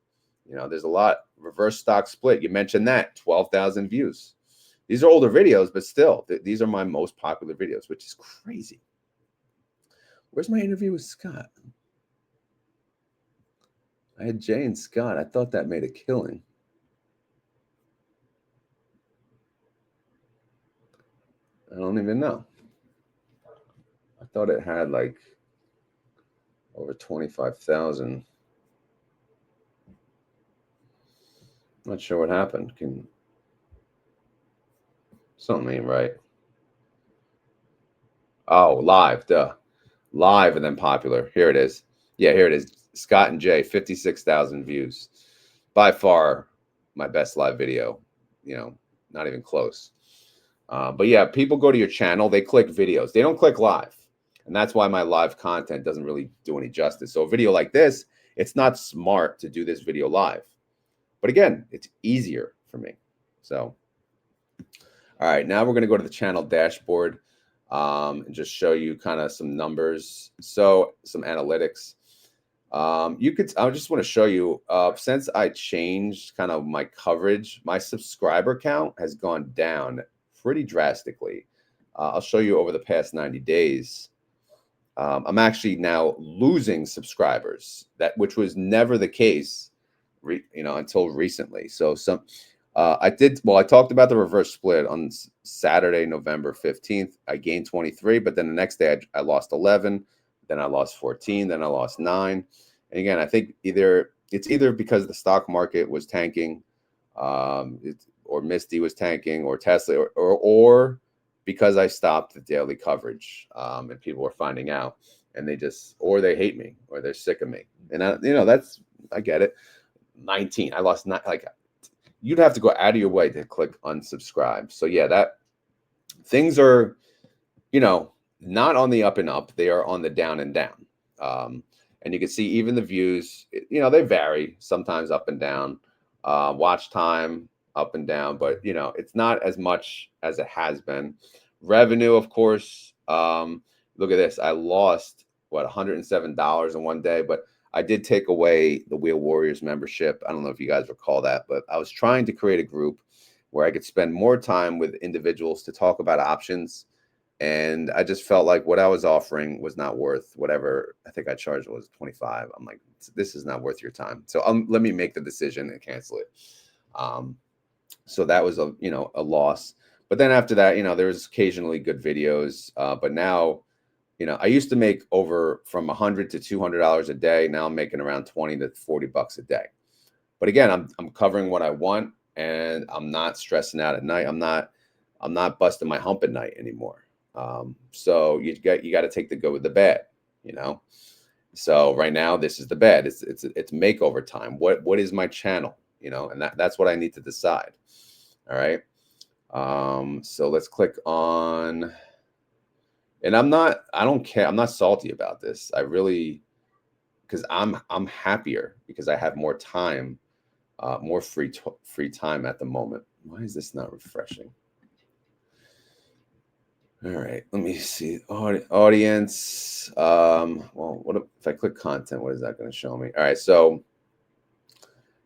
You know, there's a lot. Reverse stock split. You mentioned that. 12,000 views. These are older videos, but still, these are my most popular videos, which is crazy. Where's my interview with Scott? I had Jay and Scott. I thought that made a killing. I don't even know. I thought it had like over 25,000. Not sure what happened. Something ain't right. Oh, live, duh. Live and then popular. Here it is. Yeah, here it is. Scott and Jay, 56,000 views. By far my best live video. You know, not even close. But yeah, people go to your channel, they click videos. They don't click live. And that's why my live content doesn't really do any justice. So a video like this, it's not smart to do this video live. But again, it's easier for me. So, all right, now we're going to go to the channel dashboard and just show you kind of some numbers. So some analytics. I just want to show you, since I changed kind of my coverage, my subscriber count has gone down pretty drastically. I'll show you over the past 90 days. I'm actually now losing subscribers, which was never the case, until recently. So I talked about the reverse split on Saturday, November 15th. I gained 23, but then the next day I lost 11, then I lost 14, then I lost 9. And again, I think it's either because the stock market was tanking, or Misty was tanking, or Tesla, or because I stopped the daily coverage, and people were finding out, and or they hate me, or they're sick of me. And I get it. 19, I lost you'd have to go out of your way to click unsubscribe. So yeah, things are, not on the up and up. They are on the down and down. And you can see even the views, they vary, sometimes up and down. Watch time up and down, but it's not as much as it has been. Revenue, of course. Look at this. I lost $107 in one day, but I did take away the Wheel Warriors membership. I don't know if you guys recall that, but I was trying to create a group where I could spend more time with individuals to talk about options. And I just felt like what I was offering was not worth whatever I think I charged was 25. I'm like, this is not worth your time. So let me make the decision and cancel it. So that was a loss. But then after that, there's occasionally good videos. But now, I used to make over from $100 to $200 a day. Now I'm making around 20 to 40 bucks a day. But again, I'm covering what I want, and I'm not stressing out at night. I'm not busting my hump at night anymore. So you got to take the good with the bad, So right now, this is the bad. It's makeover time. What is my channel? And that's what I need to decide. All right. So let's click on, and I don't care. I'm not salty about this. I really, because I'm happier because I have more time, more free time at the moment. Why is this not refreshing? All right, let me see. Audience. Well, what if I click content? What is that going to show me? All right, so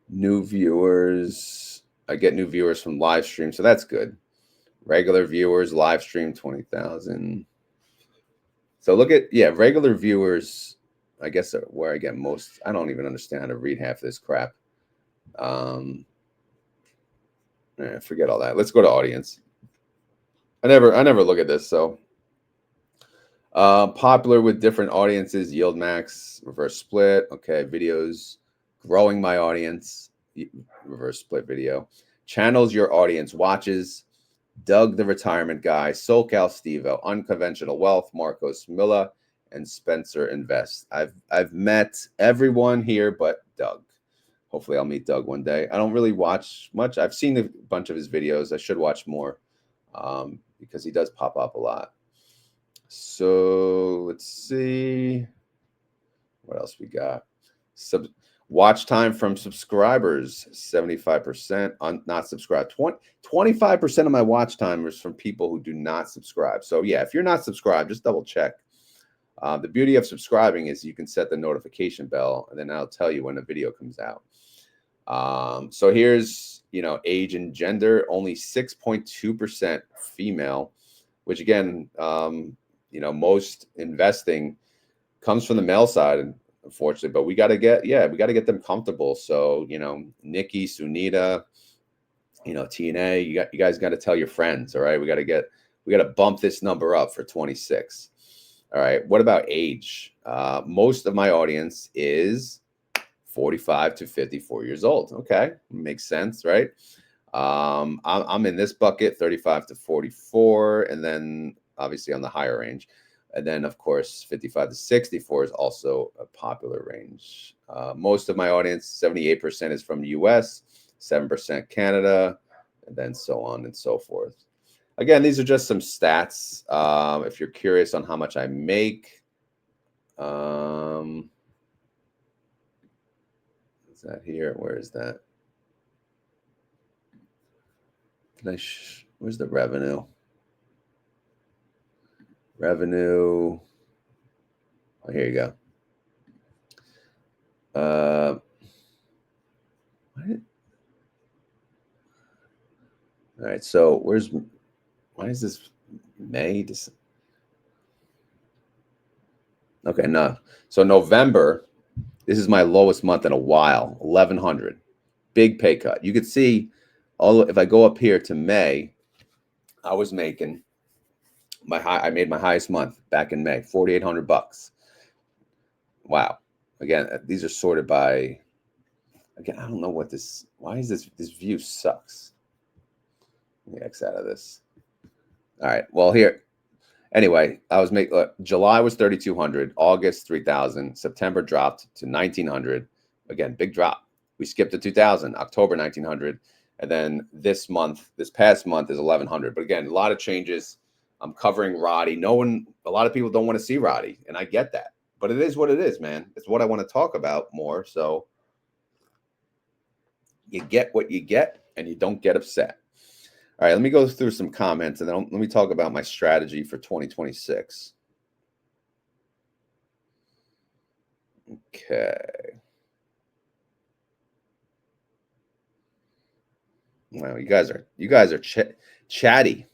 new viewers. I get new viewers from live stream, so that's good. Regular viewers, live stream, 20,000. So look at, regular viewers, I guess where I get most. I don't even understand how to read half of this crap. Forget all that. Let's go to audience. I never look at this. So popular with different audiences, YieldMax, reverse split. Okay, videos, growing my audience, reverse split video. Channels your audience watches. Doug the Retirement Guy, SoCal Stevo, Unconventional Wealth, Marcos Milla, and Spencer Invest. I've met everyone here but Doug. Hopefully I'll meet Doug one day. I don't really watch much. I've seen a bunch of his videos. I should watch more because he does pop up a lot. So let's see. What else we got? Watch time from subscribers, 75%. Not subscribed. 25% of my watch time is from people who do not subscribe. So yeah, if you're not subscribed, just double check. The beauty of subscribing is you can set the notification bell, and then I'll tell you when a video comes out. So here's, age and gender, only 6.2% female, which again, most investing comes from the male side, unfortunately, but we got to get them comfortable. So, Nikki, Sunita, TNA, you guys got to tell your friends. All right. We got to bump this number up for 26. All right. What about age? Most of my audience is 45 to 54 years old. Okay. Makes sense, right? I'm in this bucket, 35 to 44, and then obviously on the higher range. And then, of course, 55 to 64 is also a popular range. Most of my audience, 78% is from the US, 7% Canada, and then so on and so forth. Again, these are just some stats. If you're curious on how much I make, is that here? Where is that? Where's the revenue? Revenue. Oh, here you go. All right. So why is this May? Okay, no. So November, this is my lowest month in a while, 1,100. Big pay cut. You could see, if I go up here to May, I was making I made my highest month back in May, 4,800 bucks. Wow. Again, these are sorted by. Again, I don't know why is this view sucks. Let me X out of this. All right. Well, here. Anyway, I was making July was 3,200, August 3,000, September dropped to 1,900. Again, big drop. We skipped to 2,000, October 1,900, and then this past month is 1,100. But again, a lot of changes. I'm covering Roddy. A lot of people don't want to see Roddy, and I get that. But it is what it is, man. It's what I want to talk about more. So you get what you get, and you don't get upset. All right, let me go through some comments, and then let me talk about my strategy for 2026. Okay. Wow, you guys are chatty,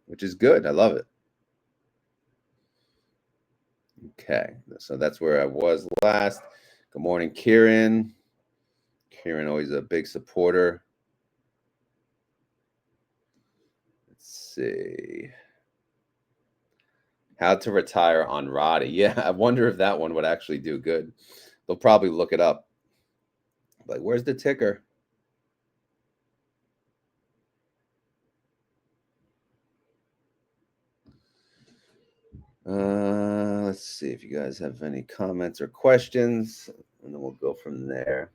which is good. I love it. Okay, so that's where I was last. Good morning, Kieran. Kieran, always a big supporter. see. How to retire on Roddy. Yeah, I wonder if that one would actually do good. They'll probably look it up. Like, where's the ticker? Let's see if you guys have any comments or questions, and then we'll go from there.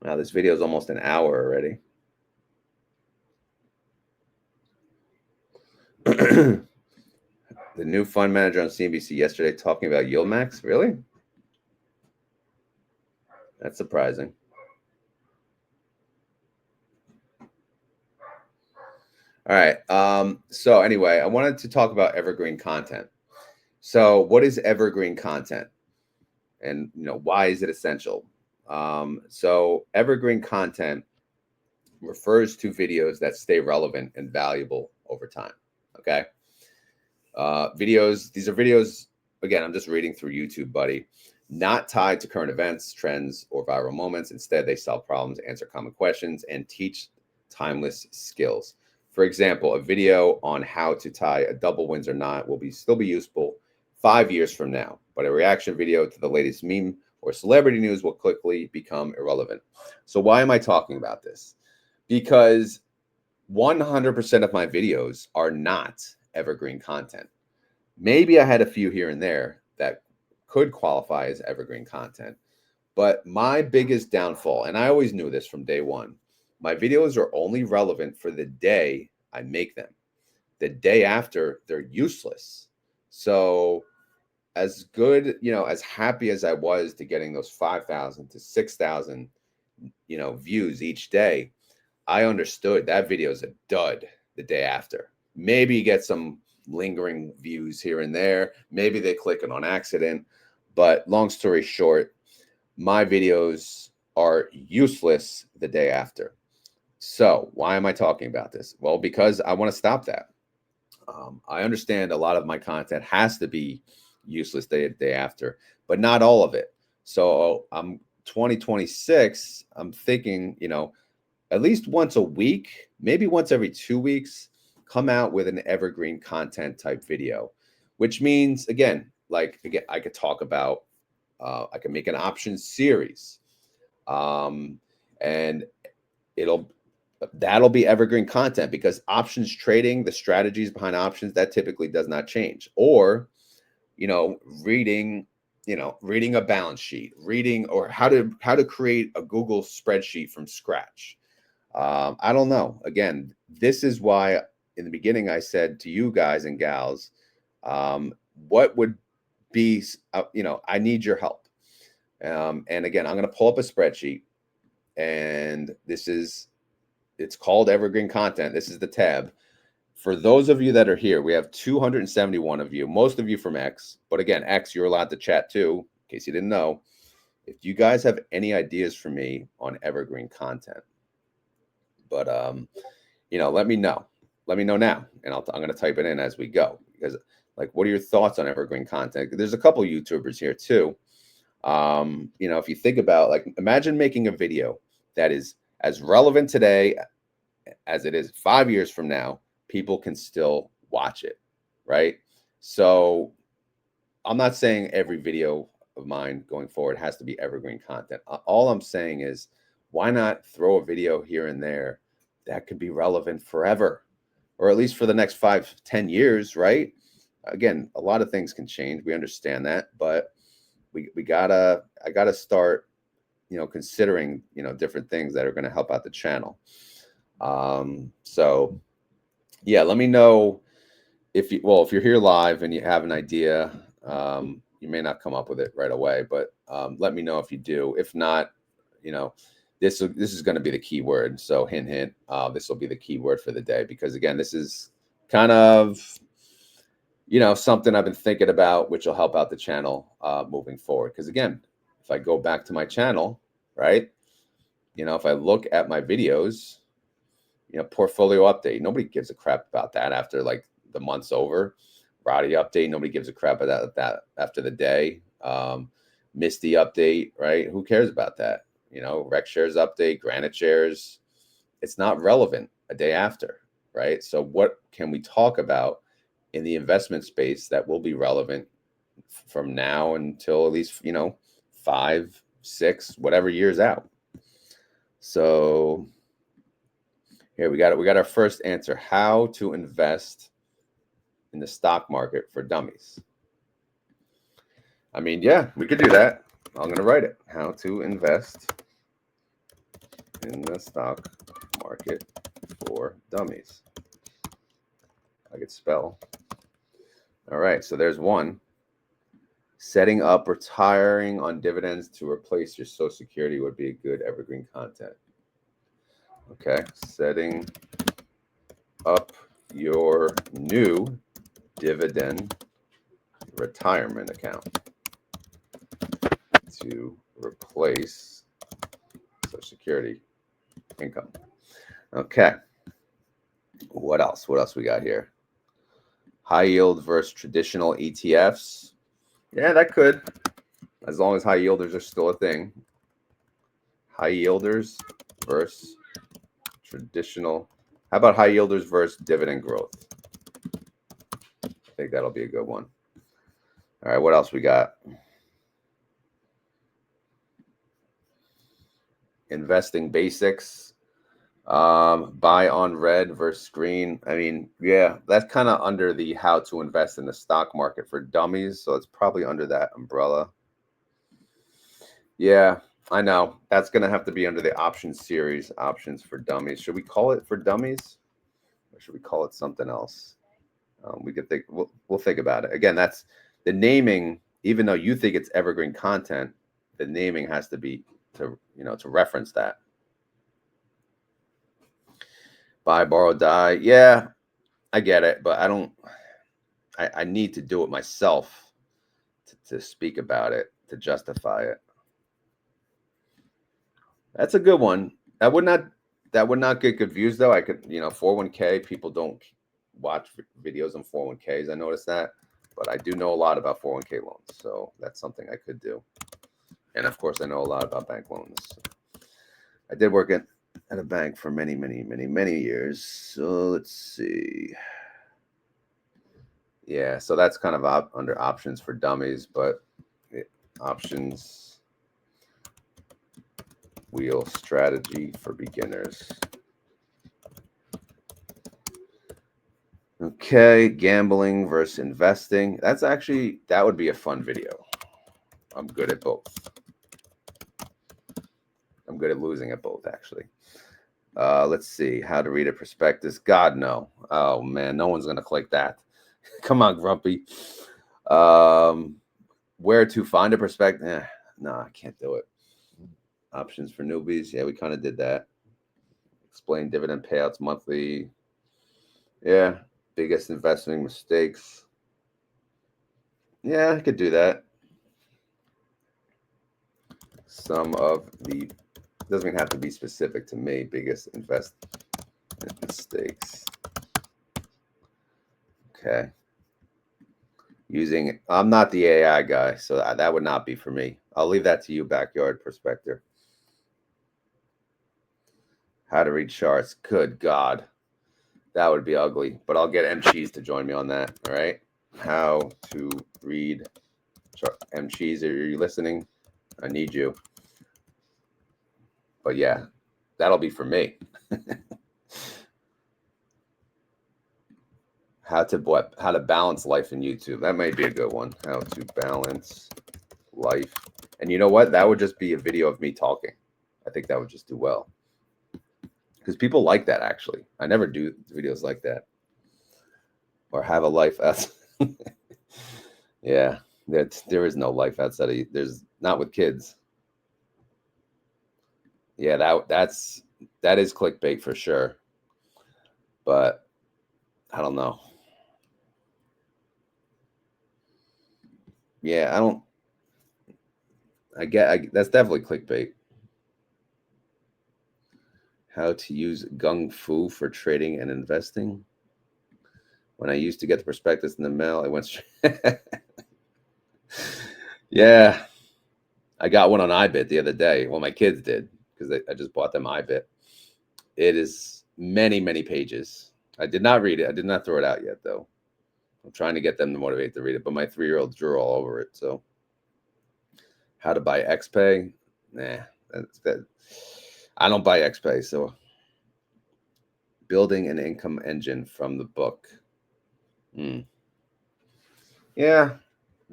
Wow, this video is almost an hour already. The new fund manager on CNBC yesterday talking about YieldMax. Really? That's surprising. All right. So anyway, I wanted to talk about evergreen content. So what is evergreen content? And why is it essential? So evergreen content refers to videos that stay relevant and valuable over time. Okay. These are videos, again, I'm just reading through YouTube, buddy, not tied to current events, trends, or viral moments. Instead, they solve problems, answer common questions, and teach timeless skills. For example, a video on how to tie a double Windsor knot will still be useful 5 years from now, but a reaction video to the latest meme or celebrity news will quickly become irrelevant. So why am I talking about this? Because 100% of my videos are not evergreen content. Maybe I had a few here and there that could qualify as evergreen content, but my biggest downfall, and I always knew this from day one, my videos are only relevant for the day I make them. The day after, they're useless. So as good, as happy as I was to getting those 5,000 to 6,000, views each day, I understood that video is a dud the day after. Maybe you get some lingering views here and there. Maybe they click it on accident. But long story short, my videos are useless the day after. So why am I talking about this? Well, because I want to stop that. I understand a lot of my content has to be useless the day after, but not all of it. So 2026, I'm thinking, at least once a week, maybe once every 2 weeks, come out with an evergreen content type video, which means, again, I could talk about, I can make an options series, and that'll be evergreen content because options trading, the strategies behind options, that typically does not change. Or, reading a balance sheet, or how to create a Google spreadsheet from scratch. I don't know. Again, this is why in the beginning I said to you guys and gals, what would be, I need your help. And again, I'm going to pull up a spreadsheet, and it's called evergreen content. This is the tab. For those of you that are here, we have 271 of you, most of you from X. But again, X, you're allowed to chat too, in case you didn't know. If you guys have any ideas for me on evergreen content, but let me know. Let me know now, and I'm going to type it in as we go. Because, what are your thoughts on evergreen content? There's a couple YouTubers here too. If you think about, imagine making a video that is as relevant today as it is 5 years from now. People can still watch it, right? So I'm not saying every video of mine going forward has to be evergreen content. All I'm saying is, why not throw a video here and there that could be relevant forever, or at least for the next 5-10 years, right? Again, a lot of things can change. We understand that, but I gotta start, considering, different things that are going to help out the channel. So yeah, let me know if you're here live and you have an idea. You may not come up with it right away, but let me know if you do. If not, this is going to be the key word. So hint, hint, this will be the key word for the day, because again, this is kind of, something I've been thinking about, which will help out the channel moving forward. Because again, if I go back to my channel, right, if I look at my videos, portfolio update, nobody gives a crap about that after the month's over. Roddy update, nobody gives a crap about that after the day. Misty update, right? Who cares about that? Rec shares update, Granite shares, it's not relevant. a day after, right? So what can we talk about in the investment space that will be relevant from now until at least, 5, 6, whatever years out? So here we got it. We got our first answer: how to invest in the stock market for dummies. I mean, yeah, we could do that. I'm going to write it: how to invest in the stock market for dummies. I could spell. All right, so there's one. Setting up retiring on dividends to replace your Social Security would be a good evergreen content. Okay, setting up your new dividend retirement account to replace Social Security income. Okay, what else? What else we got here? High yield versus traditional ETFs. Yeah, that could, as long as high yielders are still a thing. High yielders versus traditional. How about high yielders versus dividend growth? I think that'll be a good one. All right, what else we got? Investing basics. Buy on red versus green. I mean, yeah, that's kind of under the how to invest in the stock market for dummies. So it's probably under that umbrella. Yeah, I know. That's going to have to be under the options series, options for dummies. Should we call it for dummies? Or should we call it something else? We could think, we'll think about it. Again, that's the naming, even though you think it's evergreen content, the naming has to be to reference that. Buy, borrow, die. Yeah, I get it, but I need to do it myself to speak about it, to justify it. That's a good one. That would not get good views though. I could, 401k, people don't watch videos on 401ks. I noticed that, but I do know a lot about 401k loans. So that's something I could do. And of course I know a lot about bank loans. I did work at a bank for many, many, many, many years. So let's see. Yeah, so that's kind of under options for dummies, but options wheel strategy for beginners. Okay, gambling versus investing. That would be a fun video. I'm good at both. I'm good at losing at both, actually. Let's see. How to read a prospectus. God, no. Oh, man, no one's going to click that. Come on, Grumpy. Where to find a prospectus. No, I can't do it. Options for newbies. Yeah, we kind of did that. Explain dividend payouts monthly. Yeah. Biggest investing mistakes. Yeah, I could do that. Some of the, doesn't even have to be specific to me. Biggest investment mistakes. Okay. I'm not the AI guy, so that would not be for me. I'll leave that to you, Backyard Prospector. How to read charts. Good God. That would be ugly, but I'll get M Cheese to join me on that. All right. How to read chart. M Cheese, are you listening? I need you. But yeah, that'll be for me. How to balance life in YouTube. That might be a good one. How to balance life. And you know what? That would just be a video of me talking. I think that would just do well. Because people like that, actually. I never do videos like that. Or have a life outside. Yeah, there is no life outside of, there's not with kids. Yeah, that is clickbait for sure. But I don't know. Yeah, that's definitely clickbait. How to use Gung Fu for trading and investing. When I used to get the prospectus in the mail, it went straight. Yeah, I got one on iBit the other day. Well, my kids did because I just bought them iBit. many, many pages. I did not read it. I did not throw it out yet, though. I'm trying to get them to motivate to read it, but my 3-year-old drew all over it. So, how to buy XPay? Nah, that. I don't buy XPay. So, building an income engine from the book. Yeah,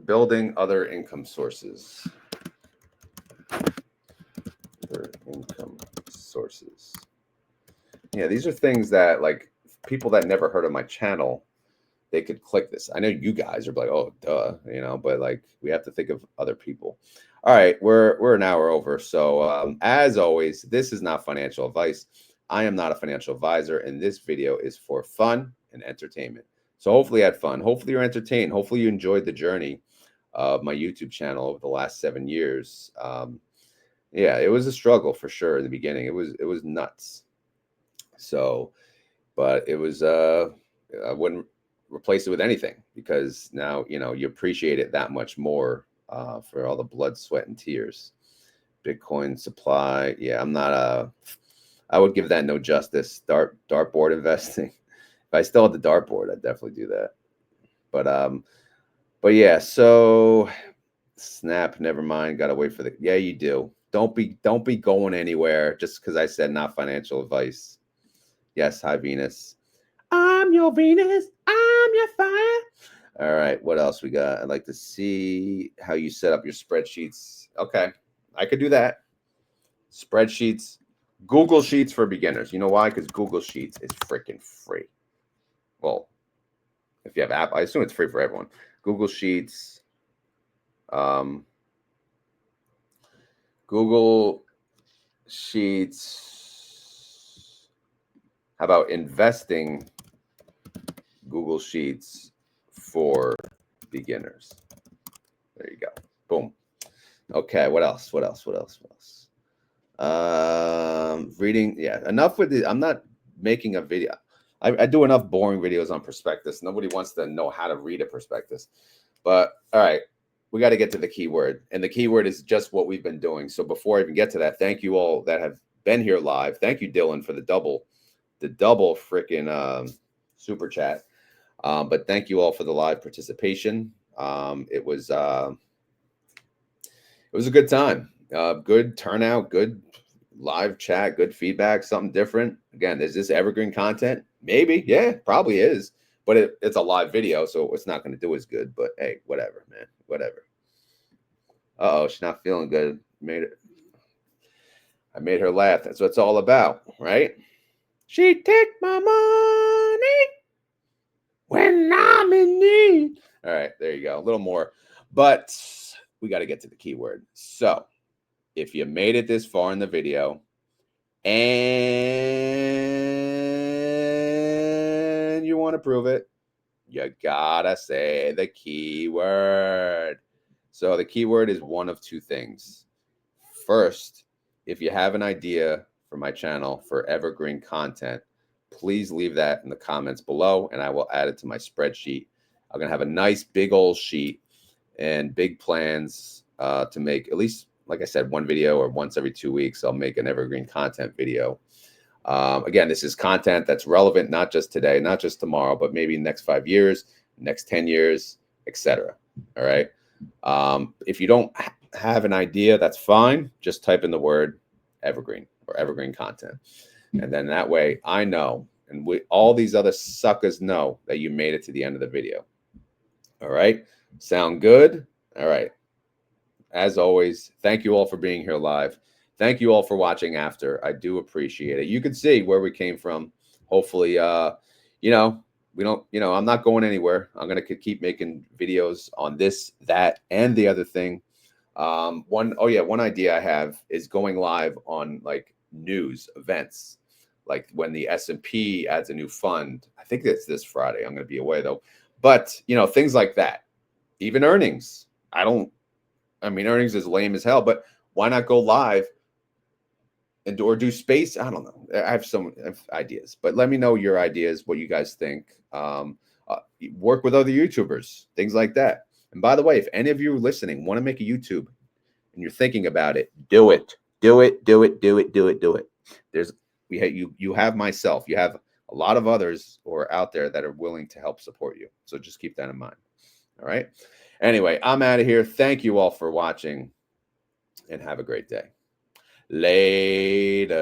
building other income sources. Other income sources. Yeah, these are things that like people that never heard of my channel, they could click this. I know you guys are like, oh, duh, but like we have to think of other people. All right, we're an hour over. So as always, this is not financial advice. I am not a financial advisor, and this video is for fun and entertainment. So hopefully you had fun. Hopefully you're entertained. Hopefully you enjoyed the journey of my YouTube channel over the last 7 years. Yeah, it was a struggle for sure in the beginning. It was nuts. So, but it was I wouldn't replace it with anything because now you appreciate it that much more for all the blood, sweat, and tears. Bitcoin supply, yeah, I'm not I would give that no justice. Dartboard investing. If I still had the dartboard, I'd definitely do that. But yeah, so snap, never mind. Gotta wait for the you do. Don't be going anywhere just because I said not financial advice. Yes, hi Venus. I'm your Venus. I'm your fire. All right, what else we got? I'd like to see how you set up your spreadsheets. Okay, I could do that. Spreadsheets, Google Sheets for beginners. You know why? Because Google Sheets is freaking free. Well, if you have app, I assume it's free for everyone. Google Sheets. Google Sheets. How about investing Google Sheets for beginners? There you go. Boom. Okay. What else? Reading. Yeah. Enough with the. I'm not making a video. I do enough boring videos on prospectus. Nobody wants to know how to read a prospectus. But all right, we got to get to the keyword. And the keyword is just what we've been doing. So before I even get to that, thank you all that have been here live. Thank you, Dylan, for the double freaking super chat. But thank you all for the live participation. It was a good time. Good turnout, good live chat, good feedback, something different. Again, is this evergreen content? Maybe. Yeah, probably is. But it's a live video, so it's not going to do as good. But hey, whatever, man. Whatever. Uh-oh, she's not feeling good. I made her laugh. That's what it's all about, right? She take my money when I'm in need. All right, there you go. A little more. But we got to get to the keyword. So if you made it this far in the video and you want to prove it, you gotta say the keyword. So the keyword is one of two things. First, if you have an idea for my channel for evergreen content, please leave that in the comments below and I will add it to my spreadsheet. I'm gonna have a nice big old sheet and big plans to make at least, like I said, one video or once every 2 weeks. I'll make an evergreen content video. Again, this is content that's relevant, not just today, not just tomorrow, but maybe next 5 years, next 10 years, etc. All right. If you don't have an idea, that's fine. Just type in the word evergreen or evergreen content. And then that way I know, and all these other suckers know that you made it to the end of the video. All right. Sound good? All right. As always, thank you all for being here live. Thank you all for watching after. I do appreciate it. You can see where we came from. Hopefully, we don't, I'm not going anywhere. I'm going to keep making videos on this, that, and the other thing. One idea I have is going live on like news events, like when the S&P adds a new fund. I think it's this Friday. I'm going to be away though. But, things like that. Even earnings. Earnings is lame as hell, but why not go live or do space? I don't know. I have some ideas, but let me know your ideas, what you guys think. Work with other YouTubers, things like that. And by the way, if any of you listening want to make a YouTube and you're thinking about it, do it. Do it. There's You have myself. You have a lot of others who are out there that are willing to help support you. So just keep that in mind. All right. Anyway, I'm out of here. Thank you all for watching and have a great day. Later.